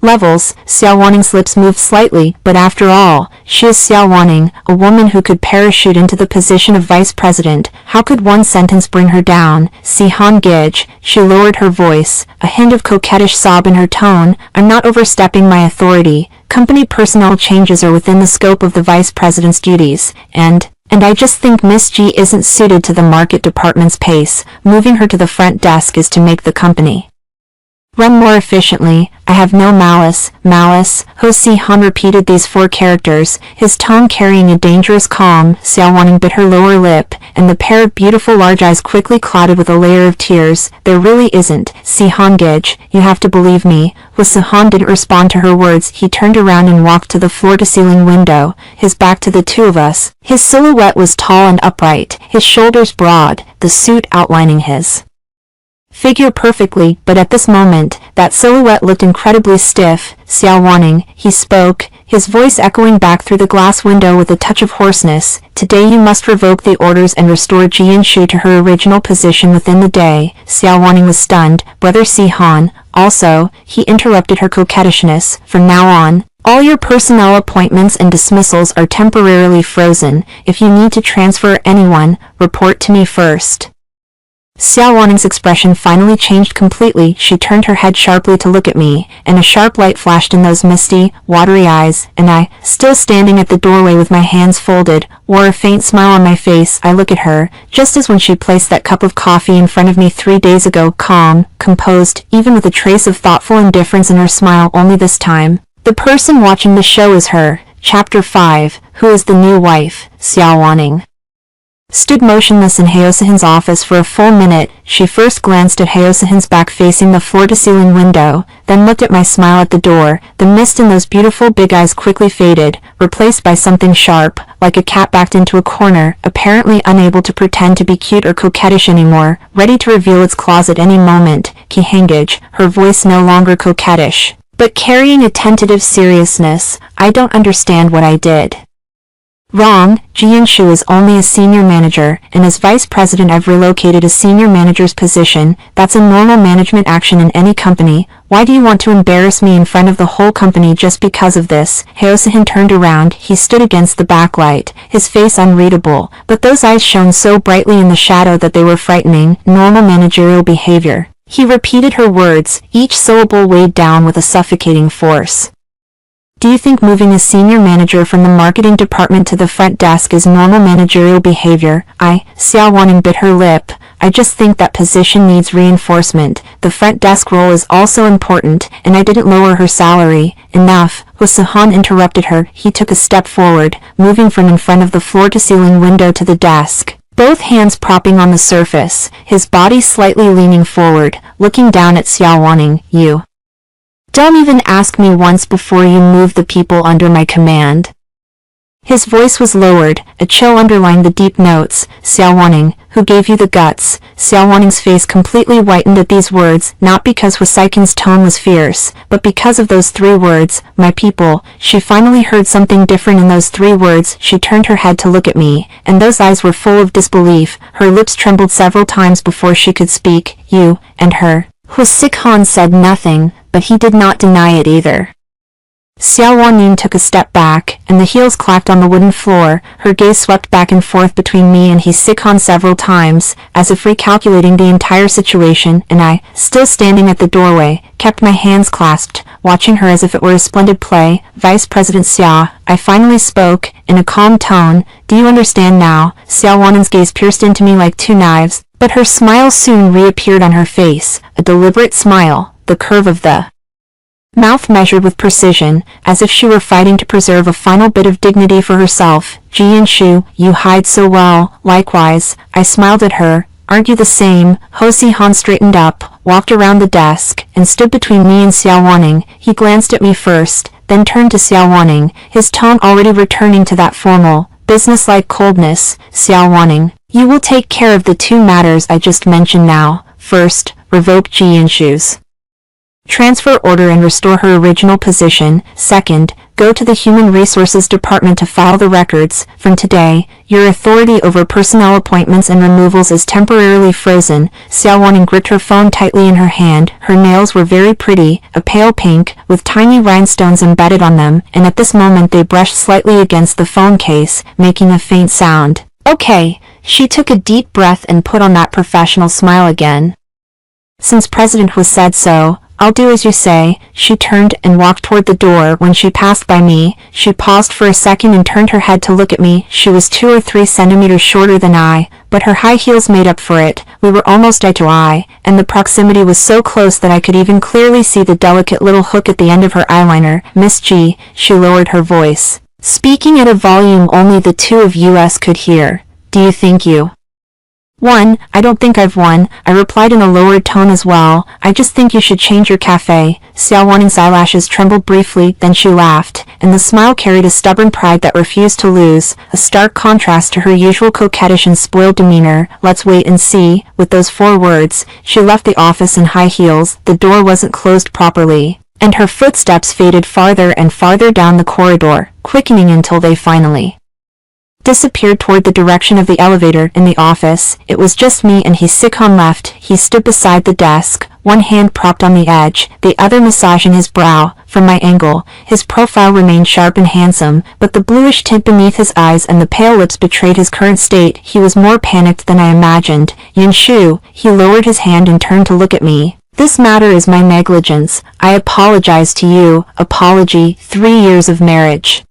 levels? Xiaowaning's lips moved slightly, but after all, she is Xiaowaning, a woman who could parachute into the position of vice president. How could one sentence bring her down? Si-han Gij, she lowered her voice, a hint of coquettish sob in her tone. I'm not overstepping my authority. Company personnel changes are within the scope of the vice president's duties, and I just think Miss G isn't suited to the market department's pace. Moving her to the front desk is to make the company run more efficiently. I have no malice. Malice? Ho Se-han repeated these 4 characters, his tone carrying a dangerous calm. Xiaowaning bit her lower lip, and the pair of beautiful large eyes quickly clouded with a layer of tears. There really isn't. Si-han Gij, you have to believe me. Se-han didn't respond to her words. He turned around and walked to the floor-to-ceiling window, his back to the 2 of us. His silhouette was tall and upright, his shoulders broad, the suit outlining his figure perfectly, but at this moment, that silhouette looked incredibly stiff. Xiaowaning, he spoke, his voice echoing back through the glass window with a touch of hoarseness. Today you must revoke the orders and restore Jianshu to her original position within the day. Xiaowaning was stunned. Brother Si-han, also, he interrupted her coquettishness. From now on, all your personnel appointments and dismissals are temporarily frozen. If you need to transfer anyone, report to me first. Xiaowaning's expression finally changed completely. She turned her head sharply to look at me, and a sharp light flashed in those misty, watery eyes, and I, still standing at the doorway with my hands folded, wore a faint smile on my face. I look at her, just as when she placed that cup of coffee in front of me 3 days ago, calm, composed, even with a trace of thoughtful indifference in her smile. Only this time, the person watching the show is her. Chapter 5, Who is the New Wife? Xiaowaning stood motionless in Hyoshin's office for a full minute. She first glanced at Hyoshin's back facing the floor-to-ceiling window, then looked at my smile at the door. The mist in those beautiful big eyes quickly faded, replaced by something sharp, like a cat backed into a corner, apparently unable to pretend to be cute or coquettish anymore, ready to reveal its claws at any moment. Kihangage, her voice no longer coquettish, but carrying a tentative seriousness. I don't understand what I did wrong. Jianshu is only a senior manager, and as vice president I've relocated a senior manager's position. That's a normal management action in any company. Why do you want to embarrass me in front of the whole company just because of this? Hyoshin turned around. He stood against the backlight, his face unreadable, but those eyes shone so brightly in the shadow that they were frightening. Normal managerial behavior. He repeated her words, each syllable weighed down with a suffocating force. Do you think moving a senior manager from the marketing department to the front desk is normal managerial behavior? Xiaowaning bit her lip. I just think that position needs reinforcement. The front desk role is also important, and I didn't lower her salary. Enough. Se-han interrupted her. He took a step forward, moving from in front of the floor-to-ceiling window to the desk. both hands propping on the surface, his body slightly leaning forward, looking down at Xiao Wanning. You don't even ask me once before you move the people under my command. His voice was lowered, a chill underlying the deep notes. Xiao Wanning, who gave you the guts? Xiao Wanning's face completely whitened at these words, not because Huasikin's tone was fierce, but because of those 3 words, my people. She finally heard something different in those 3 words. She turned her head to look at me, and those eyes were full of disbelief. Her lips trembled several times before she could speak. You, and her. Huasikin said nothing, but he did not deny it either. Xiao Wanning took a step back, and the heels clacked on the wooden floor. Her gaze swept back and forth between me and Huasikin several times, as if recalculating the entire situation, and I, still standing at the doorway, kept my hands clasped, watching her as if it were a splendid play. Vice President Xia, I finally spoke, in a calm tone. Do you understand now? Xiao Wanning's gaze pierced into me like 2 knives, but her smile soon reappeared on her face, a deliberate smile, the curve of the mouth measured with precision, as if she were fighting to preserve a final bit of dignity for herself. Jianshu, you hide so well. Likewise, I smiled at her. Aren't you the same? Huasikin straightened up, walked around the desk, and stood between me and Xiao Wanning. He glanced at me first, then turned to Xiao Wanning, his tone already returning to that formal, business-like coldness. Xiao Wanning, you will take care of the 2 matters I just mentioned now. First, revoke Jianshu's transfer order and restore her original position. Second, go to the Human Resources Department to file the records. From today, your authority over personnel appointments and removals is temporarily frozen. Xiao Wanning gripped her phone tightly in her hand. Her nails were very pretty, a pale pink, with tiny rhinestones embedded on them, and at this moment they brushed slightly against the phone case, making a faint sound. Okay. She took a deep breath and put on that professional smile again. Since President was said so, I'll do as you say. She turned and walked toward the door. When she passed by me, she paused for a second and turned her head to look at me. She was 2 or 3 centimeters shorter than I, but her high heels made up for it. We were almost eye to eye, and the proximity was so close that I could even clearly see the delicate little hook at the end of her eyeliner. Miss G, she lowered her voice, speaking at a volume only the 2 of us could hear. Do you think you won? I don't think I've won, I replied in a lowered tone as well. I just think you should change your cafe. Xiao Wanning's eyelashes trembled briefly, then she laughed, and the smile carried a stubborn pride that refused to lose, a stark contrast to her usual coquettish and spoiled demeanor. Let's wait and see. With those 4 words, she left the office in high heels. The door wasn't closed properly, and her footsteps faded farther and farther down the corridor, quickening until they finally disappeared toward the direction of the elevator. In the office, it was just me and Huasikin left. He stood beside the desk, one hand propped on the edge, the other massaging his brow. From my angle, his profile remained sharp and handsome, but the bluish tint beneath his eyes and the pale lips betrayed his current state. He was more panicked than I imagined. Yanshu, he lowered his hand and turned to look at me. This matter is my negligence. I apologize to you. Apology. 3 years of marriage.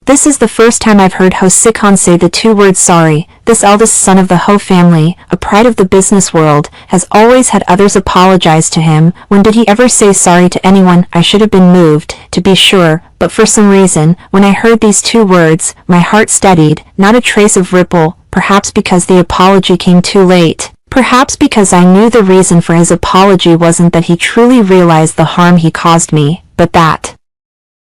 This is the first time I've heard Huasikin say the 2 words sorry. This eldest son of the Ho family, a pride of the business world, has always had others apologize to him. When did he ever say sorry to anyone? I should have been moved, to be sure, but for some reason, when I heard these 2 words, my heart steadied, not a trace of ripple, perhaps because the apology came too late. Perhaps because I knew the reason for his apology wasn't that he truly realized the harm he caused me, but that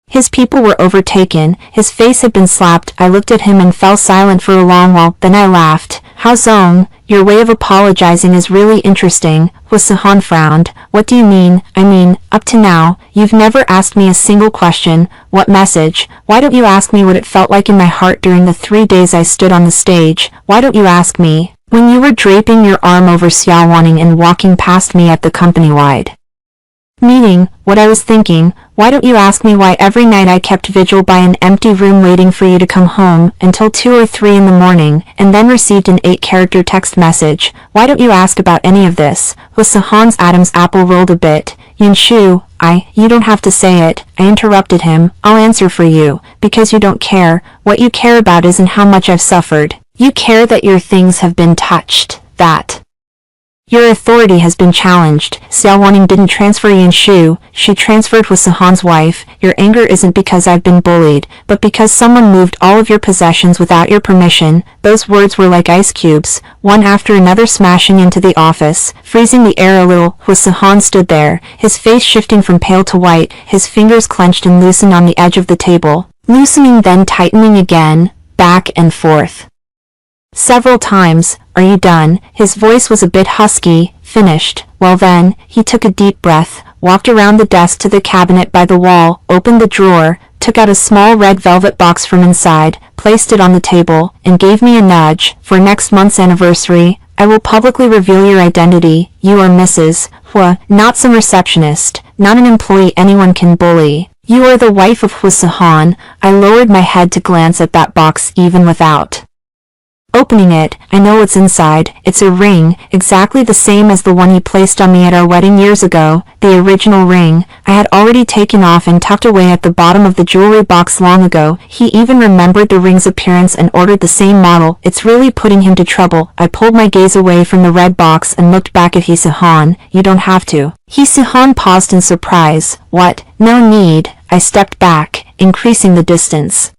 his people were overtaken. His face had been slapped. I looked at him and fell silent for a long while. Then I laughed. How Zong, your way of apologizing is really interesting. Huasikin frowned. What do you mean? I mean, up to now, you've never asked me a single question. What message? Why don't you ask me what it felt like in my heart during the 3 days I stood on the stage? Why don't you ask me when you were draping your arm over Xiao Wanning and walking past me at the company-wide meeting, what I was thinking? Why don't you ask me why every night I kept vigil by an empty room waiting for you to come home, until 2 or 3 in the morning, and then received an 8-character text message? Why don't you ask about any of this? Huasikin's Adam's apple rolled a bit. Yanshu, you don't have to say it, I interrupted him. I'll answer for you, because you don't care. What you care about isn't how much I've suffered. You care that your things have been touched, that Your authority has been challenged. Xiaowaning didn't transfer Yanshu, she transferred with Sahan's wife. Your anger isn't because I've been bullied, but because someone moved all of your possessions without your permission. Those words were like ice cubes, one after another smashing into the office, freezing the air a little. Sahan stood there, his face shifting from pale to white, his fingers clenched and loosened on the edge of the table, loosening then tightening again, back and forth. Several times. Are you done? His voice was a bit husky. Finished. Well then, he took a deep breath, walked around the desk to the cabinet by the wall, opened the drawer, took out a small red velvet box from inside, placed it on the table, and gave me a nudge. For next month's anniversary, I will publicly reveal your identity. You are Mrs. Hua, not some receptionist, not an employee anyone can bully. You are the wife of Hua Sahan. I lowered my head to glance at that box even without opening it. I know what's inside. It's a ring, exactly the same as the one he placed on me at our wedding years ago, the original ring. I had already taken off and tucked away at the bottom of the jewelry box long ago. He even remembered the ring's appearance and ordered the same model. It's really putting him to trouble. I pulled my gaze away from the red box and looked back at He Sahan. You don't have to. He Sahan paused in surprise. What? No need. I stepped back, increasing the distance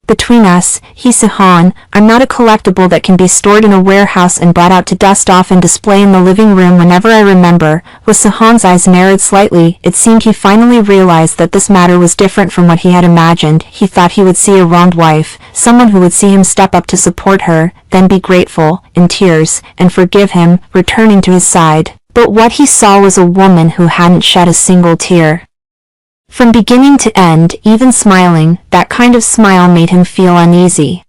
between us. He Sahan, I'm not a collectible that can be stored in a warehouse and brought out to dust off and display in the living room whenever I remember. With Sahan's eyes narrowed slightly, it seemed he finally realized that this matter was different from what he had imagined. He thought he would see a wronged wife, someone who would see him step up to support her, then be grateful, in tears, and forgive him, returning to his side. But what he saw was a woman who hadn't shed a single tear. From beginning to end, even smiling, that kind of smile made him feel uneasy.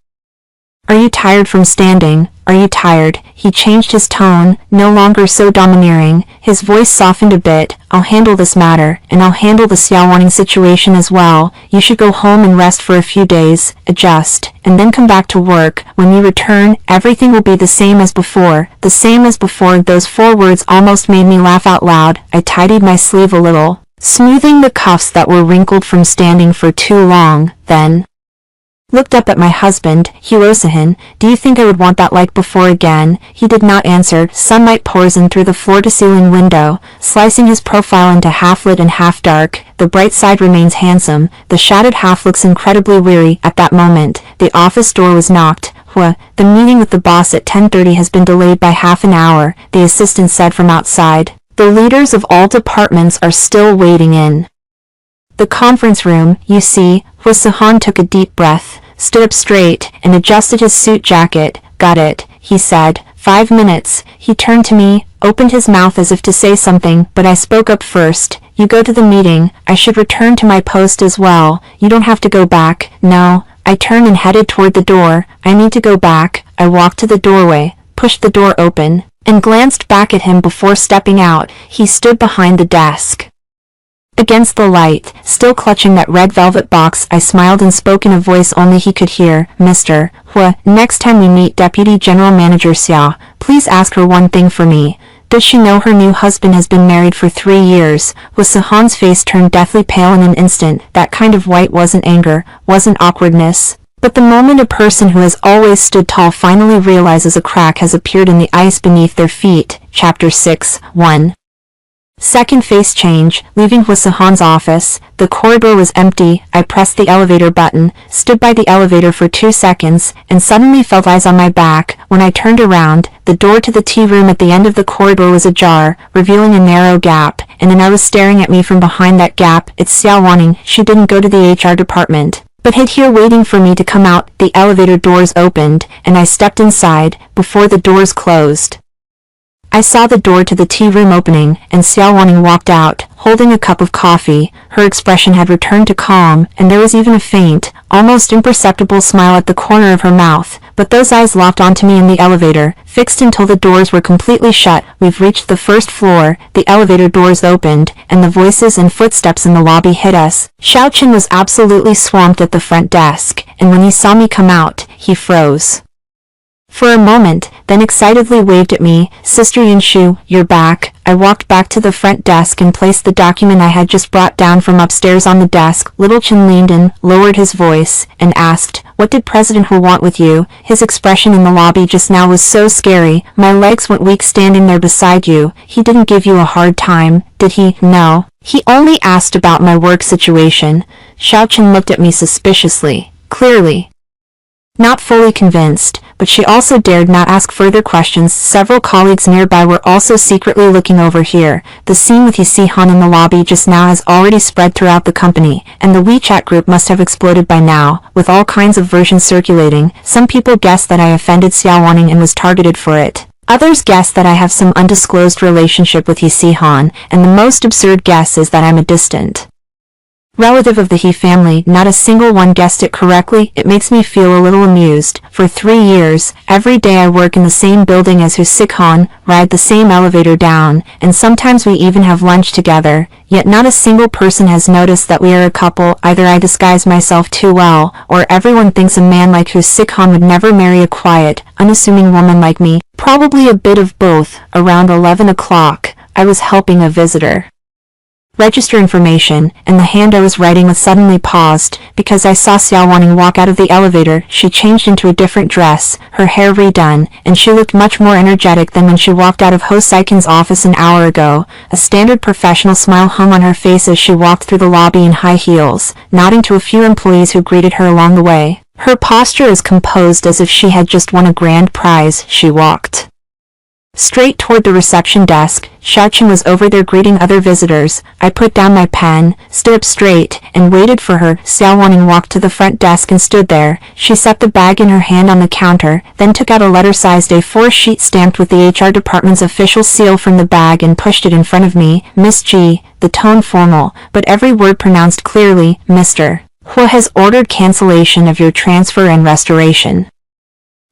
Are you tired from standing? Are you tired? He changed his tone, no longer so domineering. His voice softened a bit. I'll handle this matter, and I'll handle the Xiaowaning situation as well. You should go home and rest for a few days, adjust, and then come back to work. When you return, everything will be the same as before. The same as before. Those 4 words almost made me laugh out loud. I tidied my sleeve a little, smoothing the cuffs that were wrinkled from standing for too long, then looked up at my husband. Hirosahan, do you think I would want that like before again? He did not answer. Sunlight pours in through the floor-to-ceiling window, slicing his profile into half-lit and half-dark. The bright side remains handsome, the shadowed half looks incredibly weary. At that moment, the office door was knocked. Hua, the meeting with the boss at 10:30 has been delayed by half an hour, the assistant said from outside. The leaders of all departments are still waiting in the conference room. You see, Hua Sahan took a deep breath, stood up straight, and adjusted his suit jacket. Got it, he said. 5 minutes. He turned to me, opened his mouth as if to say something, but I spoke up first. You go to the meeting. I should return to my post as well. You don't have to go back. No. I turned and headed toward the door. I need to go back. I walked to the doorway, pushed the door open, and glanced back at him before stepping out. He stood behind the desk, against the light, still clutching that red velvet box. I smiled and spoke in a voice only he could hear. Mr. Hua, next time we meet Deputy General Manager Xia, please ask her one thing for me. Does she know her new husband has been married for 3 years? Hua Sahan's face turned deathly pale in an instant. That kind of white wasn't anger, wasn't awkwardness, but the moment a person who has always stood tall finally realizes a crack has appeared in the ice beneath their feet. Chapter 6:1. Second face change. Leaving Hua Sahan's office, the corridor was empty. I pressed the elevator button, stood by the elevator for 2 seconds, and suddenly felt eyes on my back. When I turned around, the door to the tea room at the end of the corridor was ajar, revealing a narrow gap, and Anna was staring at me from behind that gap. It's Xiaowaning. She didn't go to the HR department, but hid here waiting for me to come out. The elevator doors opened, and I stepped inside, before the doors closed. I saw the door to the tea room opening, and Xiaowaning walked out, holding a cup of coffee. Her expression had returned to calm, and there was even a faint, almost imperceptible smile at the corner of her mouth. But those eyes locked onto me in the elevator, fixed until the doors were completely shut. We've reached the first floor. The elevator doors opened, and the voices and footsteps in the lobby hit us. Xiaochen was absolutely swamped at the front desk, and when he saw me come out, he froze. for a moment, then excitedly waved at me. Sister Yanshu, you're back. I walked back to the front desk and placed the document I had just brought down from upstairs on the desk. Little Chen leaned in, lowered his voice, and asked, "What did President Hu want with you?" His expression in the lobby just now was so scary, my legs went weak standing there beside you. He didn't give you a hard time, did he? No. He only asked about my work situation. Xiao Chen looked at me suspiciously, clearly not fully convinced, but she also dared not ask further questions. Several colleagues nearby were also secretly looking over here. The scene with Yi Han in the lobby just now has already spread throughout the company, and the WeChat group must have exploded by now, with all kinds of versions circulating. Some people guessed that I offended Xiao Wanning and was targeted for it. Others guessed that I have some undisclosed relationship with Yi Han, and the most absurd guess is that I'm a distant relative of the He family. Not a single one guessed it correctly. It makes me feel a little amused. For 3 years, every day I work in the same building as Hu Han, ride the same elevator down, and sometimes we even have lunch together, yet not a single person has noticed that we are a couple. Either I disguise myself too well, or everyone thinks a man like Hu Han would never marry a quiet, unassuming woman like me. Probably a bit of both. Around 11 o'clock, I was helping a visitor register information, and the hand I was writing with suddenly paused, because I saw Xiao Wanning walk out of the elevator. She changed into a different dress, her hair redone, and she looked much more energetic than when she walked out of Ho Saikin's office an hour ago. A standard professional smile hung on her face as she walked through the lobby in high heels, nodding to a few employees who greeted her along the way. Her posture as composed as if she had just won a grand prize. She walked straight toward the reception desk. Xiao Chen was over there greeting other visitors. I put down my pen, stood up straight, and waited for her. Xiao Wanning walked to the front desk and stood there. She set the bag in her hand on the counter, then took out a letter-sized A4 sheet stamped with the HR department's official seal from the bag and pushed it in front of me. Miss G, the tone formal, but every word pronounced clearly. Mr. Hu has ordered cancellation of your transfer and restoration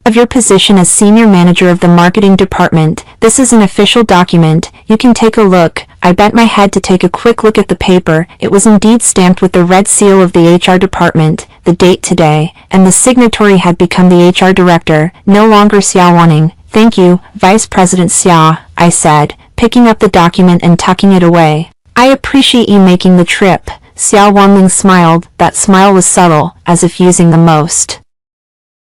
of your position as senior manager of the marketing department. This is an official document. You can take a look. I bent my head to take a quick look at the paper. It was indeed stamped with the red seal of the HR department, the date today, and the signatory had become the HR director, no longer Xiao Wanning. Thank you, Vice President Xia, I said, picking up the document and tucking it away. I appreciate you making the trip. Xiao Wanling smiled. That smile was subtle, as if using the most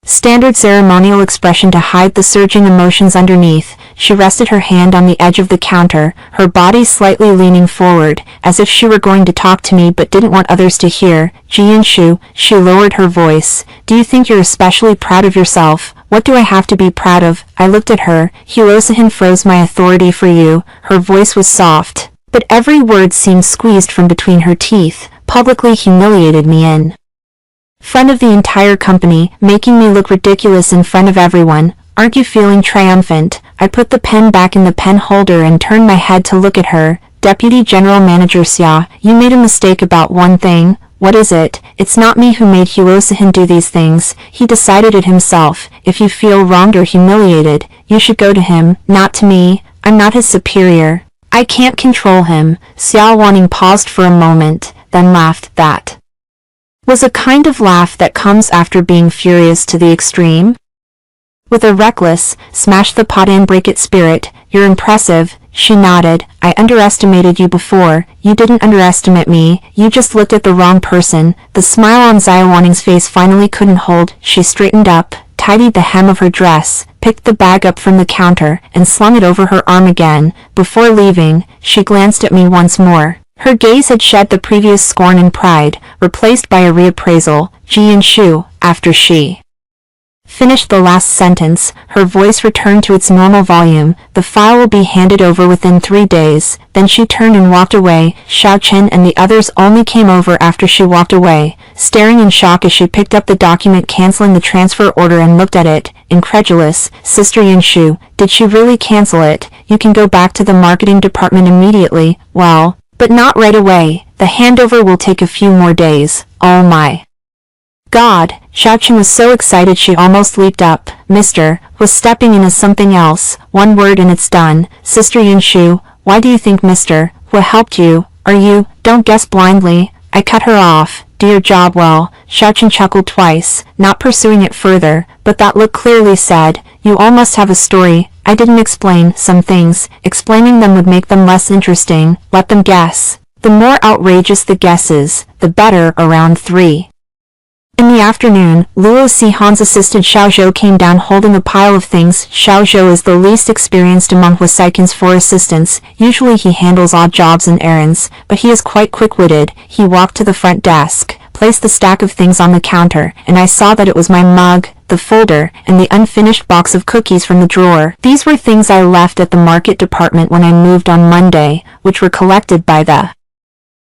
standard ceremonial expression to hide the surging emotions underneath. She rested her hand on the edge of the counter, her body slightly leaning forward, as if she were going to talk to me but didn't want others to hear. Jianshu, she lowered her voice. Do you think you're especially proud of yourself? What do I have to be proud of? I looked at her. Hirosihin froze my authority for you. Her voice was soft, but every word seemed squeezed from between her teeth. Publicly humiliated me in front of the entire company, making me look ridiculous in front of everyone. Aren't you feeling triumphant? I put the pen back in the pen holder and turned my head to look at her. Deputy General Manager Xia, you made a mistake about one thing. What is it? It's not me who made Hirosihin do these things. He decided it himself. If you feel wronged or humiliated, you should go to him, not to me. I'm not his superior. I can't control him. Xiao Wanning paused for a moment, then laughed. That was a kind of laugh that comes after being furious to the extreme. With a reckless, smash the pot and break it spirit. You're impressive. She nodded. I underestimated you before. You didn't underestimate me. You just looked at the wrong person. The smile on Xiao Wanning's face finally couldn't hold. She straightened up, tidied the hem of her dress, picked the bag up from the counter, and slung it over her arm again. Before leaving, she glanced at me once more. Her gaze had shed the previous scorn and pride, replaced by a reappraisal. Jianshu, after she finished the last sentence, her voice returned to its normal volume. The file will be handed over within 3 days. Then she turned and walked away. Xiao Chen and the others only came over after she walked away, staring in shock as she picked up the document canceling the transfer order and looked at it, incredulous. Sister Yanshu, did she really cancel it? You can go back to the marketing department immediately. Well, but not right away. The handover will take a few more days. Oh my God! Xiao Chen was so excited she almost leaped up. Mr. was stepping in as something else. One word and it's done. Sister Yanshu, why do you think Mr. Hu helped you? Are you? Don't guess blindly. I cut her off. do your job well. Xiaochen chuckled twice, not pursuing it further, but that look clearly said, you all must have a story. I didn't explain some things. Explaining them would make them less interesting. Let them guess. The more outrageous the guesses, the better. Around 3. In the afternoon, Luo Sihan's assistant Xiao Zhou came down holding a pile of things. Xiao Zhou is the least experienced among Huasaikin's 4 assistants. Usually he handles odd jobs and errands, but he is quite quick-witted. He walked to the front desk, placed the stack of things on the counter, and I saw that it was my mug, the folder, and the unfinished box of cookies from the drawer. These were things I left at the market department when I moved on Monday, which were collected by the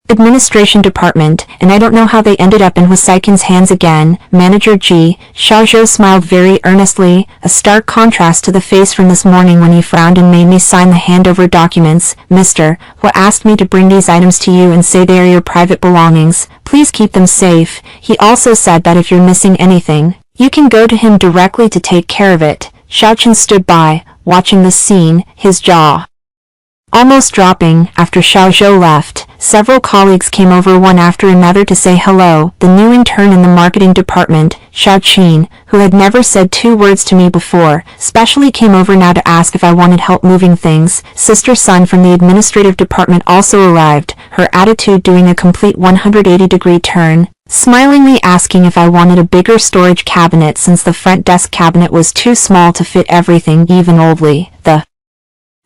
administration department, and I don't know how they ended up in Huasaikin's hands again. Manager G. Xiao Zhou smiled very earnestly, a stark contrast to the face from this morning when he frowned and made me sign the handover documents. Mr. Hua asked me to bring these items to you and say they are your private belongings. Please keep them safe. He also said that if you're missing anything, you can go to him directly to take care of it. Xiaochen stood by, watching this scene, his jaw almost dropping. After Xiao Zhou left, several colleagues came over one after another to say hello. The new intern in the marketing department, Xiao Qin, who had never said 2 words to me before, specially came over now to ask if I wanted help moving things. Sister Sun from the administrative department also arrived, her attitude doing a complete 180-degree turn, smilingly asking if I wanted a bigger storage cabinet since the front desk cabinet was too small to fit everything. Even oldly, the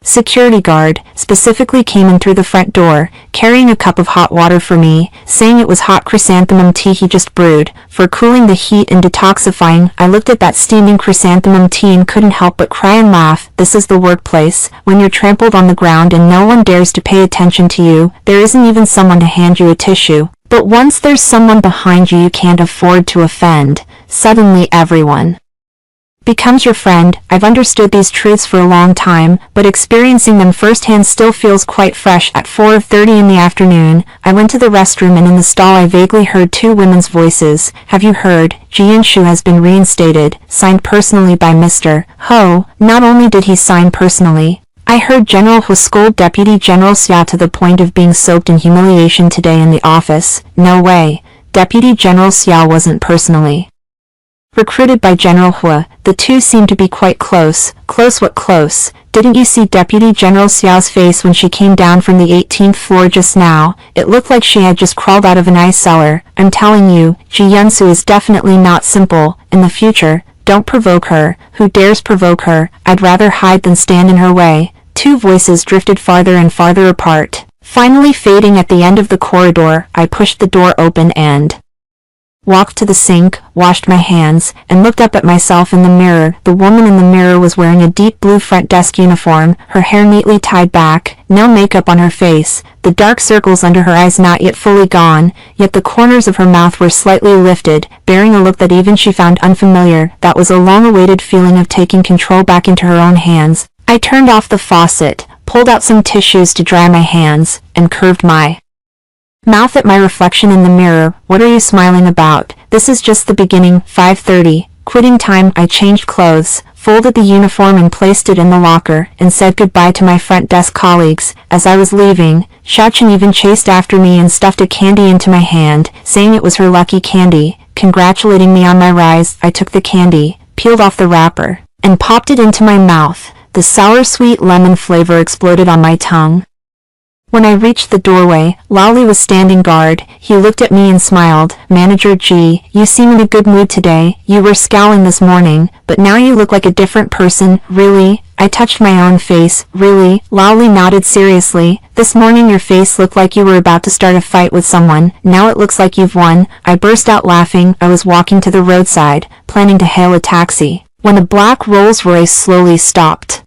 security guard specifically came in through the front door, carrying a cup of hot water for me, saying it was hot chrysanthemum tea he just brewed, for cooling the heat and detoxifying. I looked at that steaming chrysanthemum tea and couldn't help but cry and laugh. This is the workplace, when you're trampled on the ground and no one dares to pay attention to you. There isn't even someone to hand you a tissue. But once there's someone behind you you can't afford to offend. Suddenly everyone becomes your friend. I've understood these truths for a long time, but experiencing them firsthand still feels quite fresh. At 4:30 in the afternoon, I went to the restroom and in the stall I vaguely heard 2 women's voices. Have you heard? Jianshu has been reinstated, signed personally by Mr. Ho. Not only did he sign personally, I heard General Hu scold Deputy General Xia to the point of being soaked in humiliation today in the office. No way. Deputy General Xia wasn't personally recruited by General Hua. The two seemed to be quite close. Close? What close? Didn't you see Deputy General Xiao's face when she came down from the 18th floor just now? It looked like she had just crawled out of an ice cellar. I'm telling you, Ji Yunsu is definitely not simple. In the future, don't provoke her. Who dares provoke her? I'd rather hide than stand in her way. 2 voices drifted farther and farther apart, finally fading at the end of the corridor. I pushed the door open and walked to the sink, washed my hands, and looked up at myself in the mirror. The woman in the mirror was wearing a deep blue front desk uniform, her hair neatly tied back, no makeup on her face, the dark circles under her eyes not yet fully gone, yet the corners of her mouth were slightly lifted, bearing a look that even she found unfamiliar. That was a long-awaited feeling of taking control back into her own hands. I turned off the faucet, pulled out some tissues to dry my hands, and curved my mouth at my reflection in the mirror. What are you smiling about? This is just the beginning. 5:30. Quitting time. I changed clothes, folded the uniform and placed it in the locker, and said goodbye to my front desk colleagues. As I was leaving, Xiaochen even chased after me and stuffed a candy into my hand, saying it was her lucky candy, congratulating me on my rise. I took the candy, peeled off the wrapper, and popped it into my mouth. The sour-sweet lemon flavor exploded on my tongue. When I reached the doorway, Lally was standing guard. He looked at me and smiled. Manager G, you seem in a good mood today. You were scowling this morning, but now you look like a different person. Really? I touched my own face. Really? Lally nodded seriously. This morning your face looked like you were about to start a fight with someone. Now it looks like you've won. I burst out laughing. I was walking to the roadside, planning to hail a taxi, when a black Rolls-Royce slowly stopped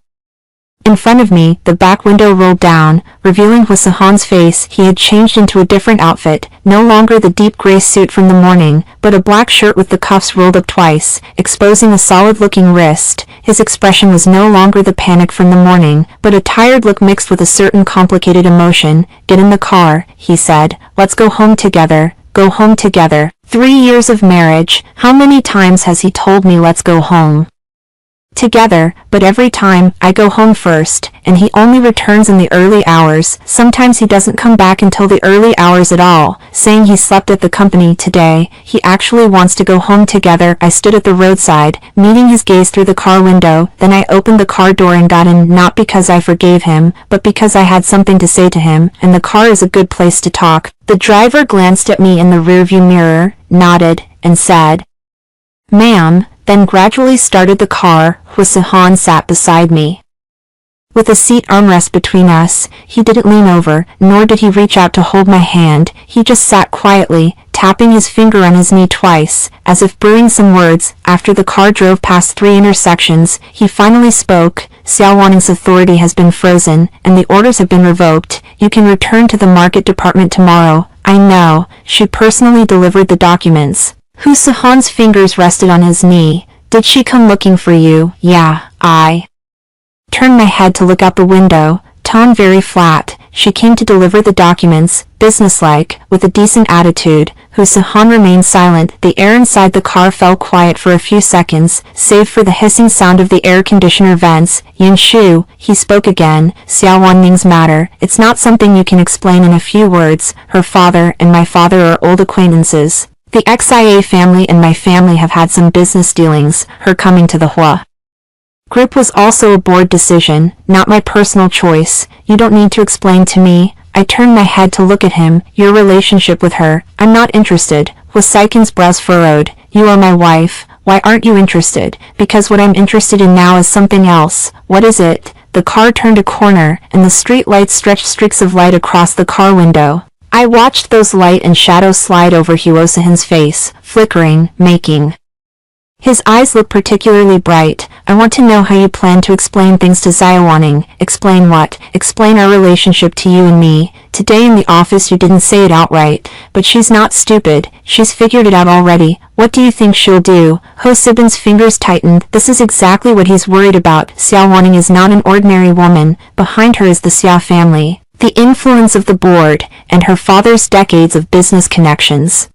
in front of me. The back window rolled down, revealing Husahan's face. He had changed into a different outfit, no longer the deep gray suit from the morning, but a black shirt with the cuffs rolled up twice, exposing a solid-looking wrist. His expression was no longer the panic from the morning, but a tired look mixed with a certain complicated emotion. Get in the car, he said. Let's go home together. Go home together. 3 years of marriage. How many times has he told me let's go home? together, but every time, I go home first, and he only returns in the early hours. Sometimes he doesn't come back until the early hours at all, saying he slept at the company today. He actually wants to go home together. I stood at the roadside, meeting his gaze through the car window, then I opened the car door and got in, not because I forgave him, but because I had something to say to him, and the car is a good place to talk. The driver glanced at me in the rearview mirror, nodded, and said, "Ma'am," then gradually started the car. Hwasihan sat beside me. With a seat armrest between us, he didn't lean over, nor did he reach out to hold my hand. He just sat quietly, tapping his finger on his knee twice, as if brewing some words. After the car drove past 3 intersections, he finally spoke. "Xiaowanning's authority has been frozen, and the orders have been revoked. You can return to the market department tomorrow." "I know." She personally delivered the documents. Hwasihan's fingers rested on his knee. "Did she come looking for you?" "Yeah." I turned my head to look out the window, tone very flat. "She came to deliver the documents, businesslike, with a decent attitude." Hwasihan remained silent. The air inside the car fell quiet for a few seconds, save for the hissing sound of the air conditioner vents. "Yanshu," he spoke again, "Xiaowanning's matter, it's not something you can explain in a few words. Her father and my father are old acquaintances. The XIA family and my family have had some business dealings. Her coming to the Hua group was also a board decision, not my personal choice. You don't need to explain to me." I turned my head to look at him. "Your relationship with her, I'm not interested." Hwasihan's brows furrowed. "You are my wife. Why aren't you interested?" "Because what I'm interested in now is something else." "What is it?" The car turned a corner, and the street lights stretched streaks of light across the car window. I watched those light and shadows slide over Hwasihan's face, flickering, making his eyes look particularly bright. "I want to know how you plan to explain things to Xiaowanning." "Explain what?" "Explain our relationship to you and me. Today in the office you didn't say it outright, but she's not stupid. She's figured it out already. What do you think she'll do?" Hwasihan's fingers tightened. This is exactly what he's worried about. Xiaowanning is not an ordinary woman. Behind her is the Xia family, the influence of the board, and her father's decades of business connections.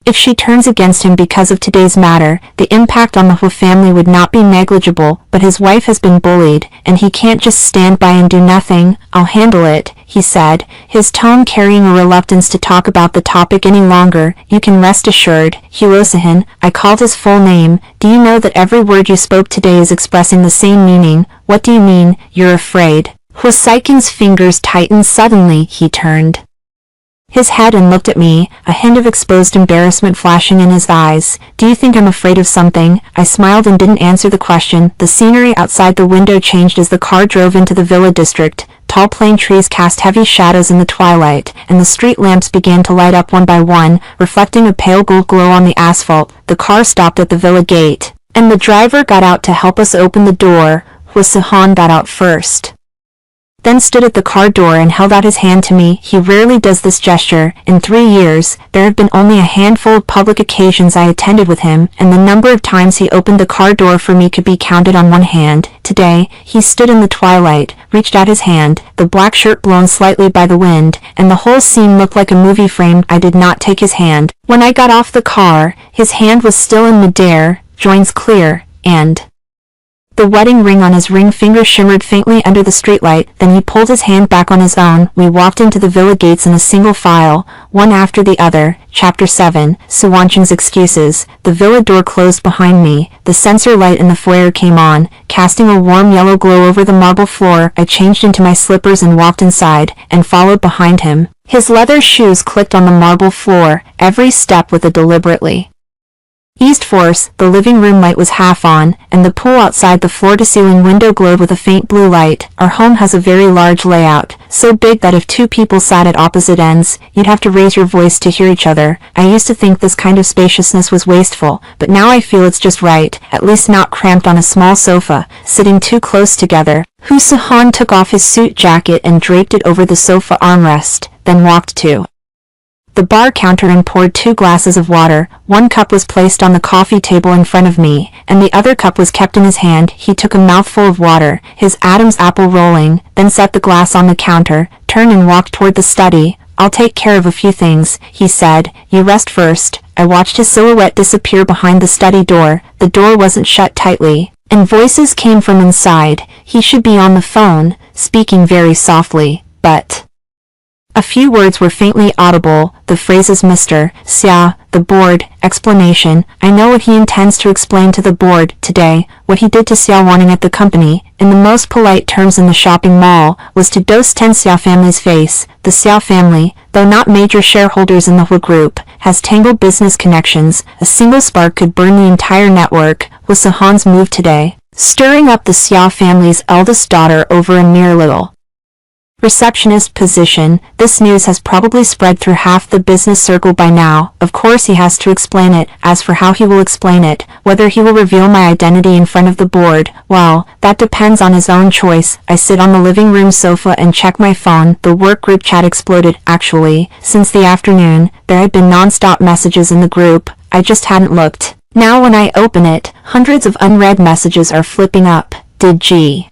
If she turns against him because of today's matter, the impact on the Hua family would not be negligible, but his wife has been bullied, and he can't just stand by and do nothing. "I'll handle it," he said, his tone carrying a reluctance to talk about the topic any longer. "You can rest assured." "Hwasihan," I called his full name, "do you know that every word you spoke today is expressing the same meaning?" "What do you mean?" "You're afraid." Hwasihan's fingers tightened suddenly. He turned his head and looked at me, a hint of exposed embarrassment flashing in his eyes. "Do you think I'm afraid of something?" I smiled and didn't answer the question. The scenery outside the window changed as the car drove into the villa district. Tall plane trees cast heavy shadows in the twilight, and the street lamps began to light up one by one, reflecting a pale gold glow on the asphalt. The car stopped at the villa gate, and the driver got out to help us open the door. Hwasihan got out first, then stood at the car door and held out his hand to me. He rarely does this gesture. In 3 years, there have been only a handful of public occasions I attended with him, and the number of times he opened the car door for me could be counted on one hand. Today, he stood in the twilight, reached out his hand, the black shirt blown slightly by the wind, and the whole scene looked like a movie frame. I did not take his hand. When I got off the car, his hand was still in midair, joints clear, and the wedding ring on his ring finger shimmered faintly under the streetlight. Then he pulled his hand back on his own. We walked into the villa gates in a single file, one after the other. Chapter 7, Xiaowaning's excuses. The villa door closed behind me. The sensor light in the foyer came on, casting a warm yellow glow over the marble floor. I changed into my slippers and walked inside, and followed behind him. His leather shoes clicked on the marble floor, every step with a deliberately eased force. The living room light was half on, and the pool outside the floor-to-ceiling window glowed with a faint blue light. Our home has a very large layout, so big that if 2 people sat at opposite ends, you'd have to raise your voice to hear each other. I used to think this kind of spaciousness was wasteful, but now I feel it's just right, at least not cramped on a small sofa, sitting too close together. Hwasihan took off his suit jacket and draped it over the sofa armrest, then walked to the bar counter and poured 2 glasses of water. 1 cup was placed on the coffee table in front of me, and the other cup was kept in his hand. He took a mouthful of water, his Adam's apple rolling, then set the glass on the counter, turned and walked toward the study. "I'll take care of a few things," he said. "You rest first." I watched his silhouette disappear behind the study door. The door wasn't shut tightly, And voices came from inside. He should be on the phone, speaking very softly, but... A few words were faintly audible, the phrases Mr. Xia, the board, explanation. I know what he intends to explain to the board today. What he did to Xia Wanning at the company, in the most polite terms in the shopping mall, was to dose 10 Xia family's face. The Xia family, though not major shareholders in the Hui group, has tangled business connections. A single spark could burn the entire network, was Sahan's move today, stirring up the Xia family's eldest daughter over a mere little receptionist position. This news has probably spread through half the business circle by now. Of course he has to explain it. As for how he will explain it, whether he will reveal my identity in front of the board, well, that depends on his own choice. I sit on the living room sofa and check my phone. The work group chat exploded. Actually, since the afternoon, there had been non-stop messages in the group. I just hadn't looked. Now when I open it, hundreds of unread messages are flipping up. Did Ji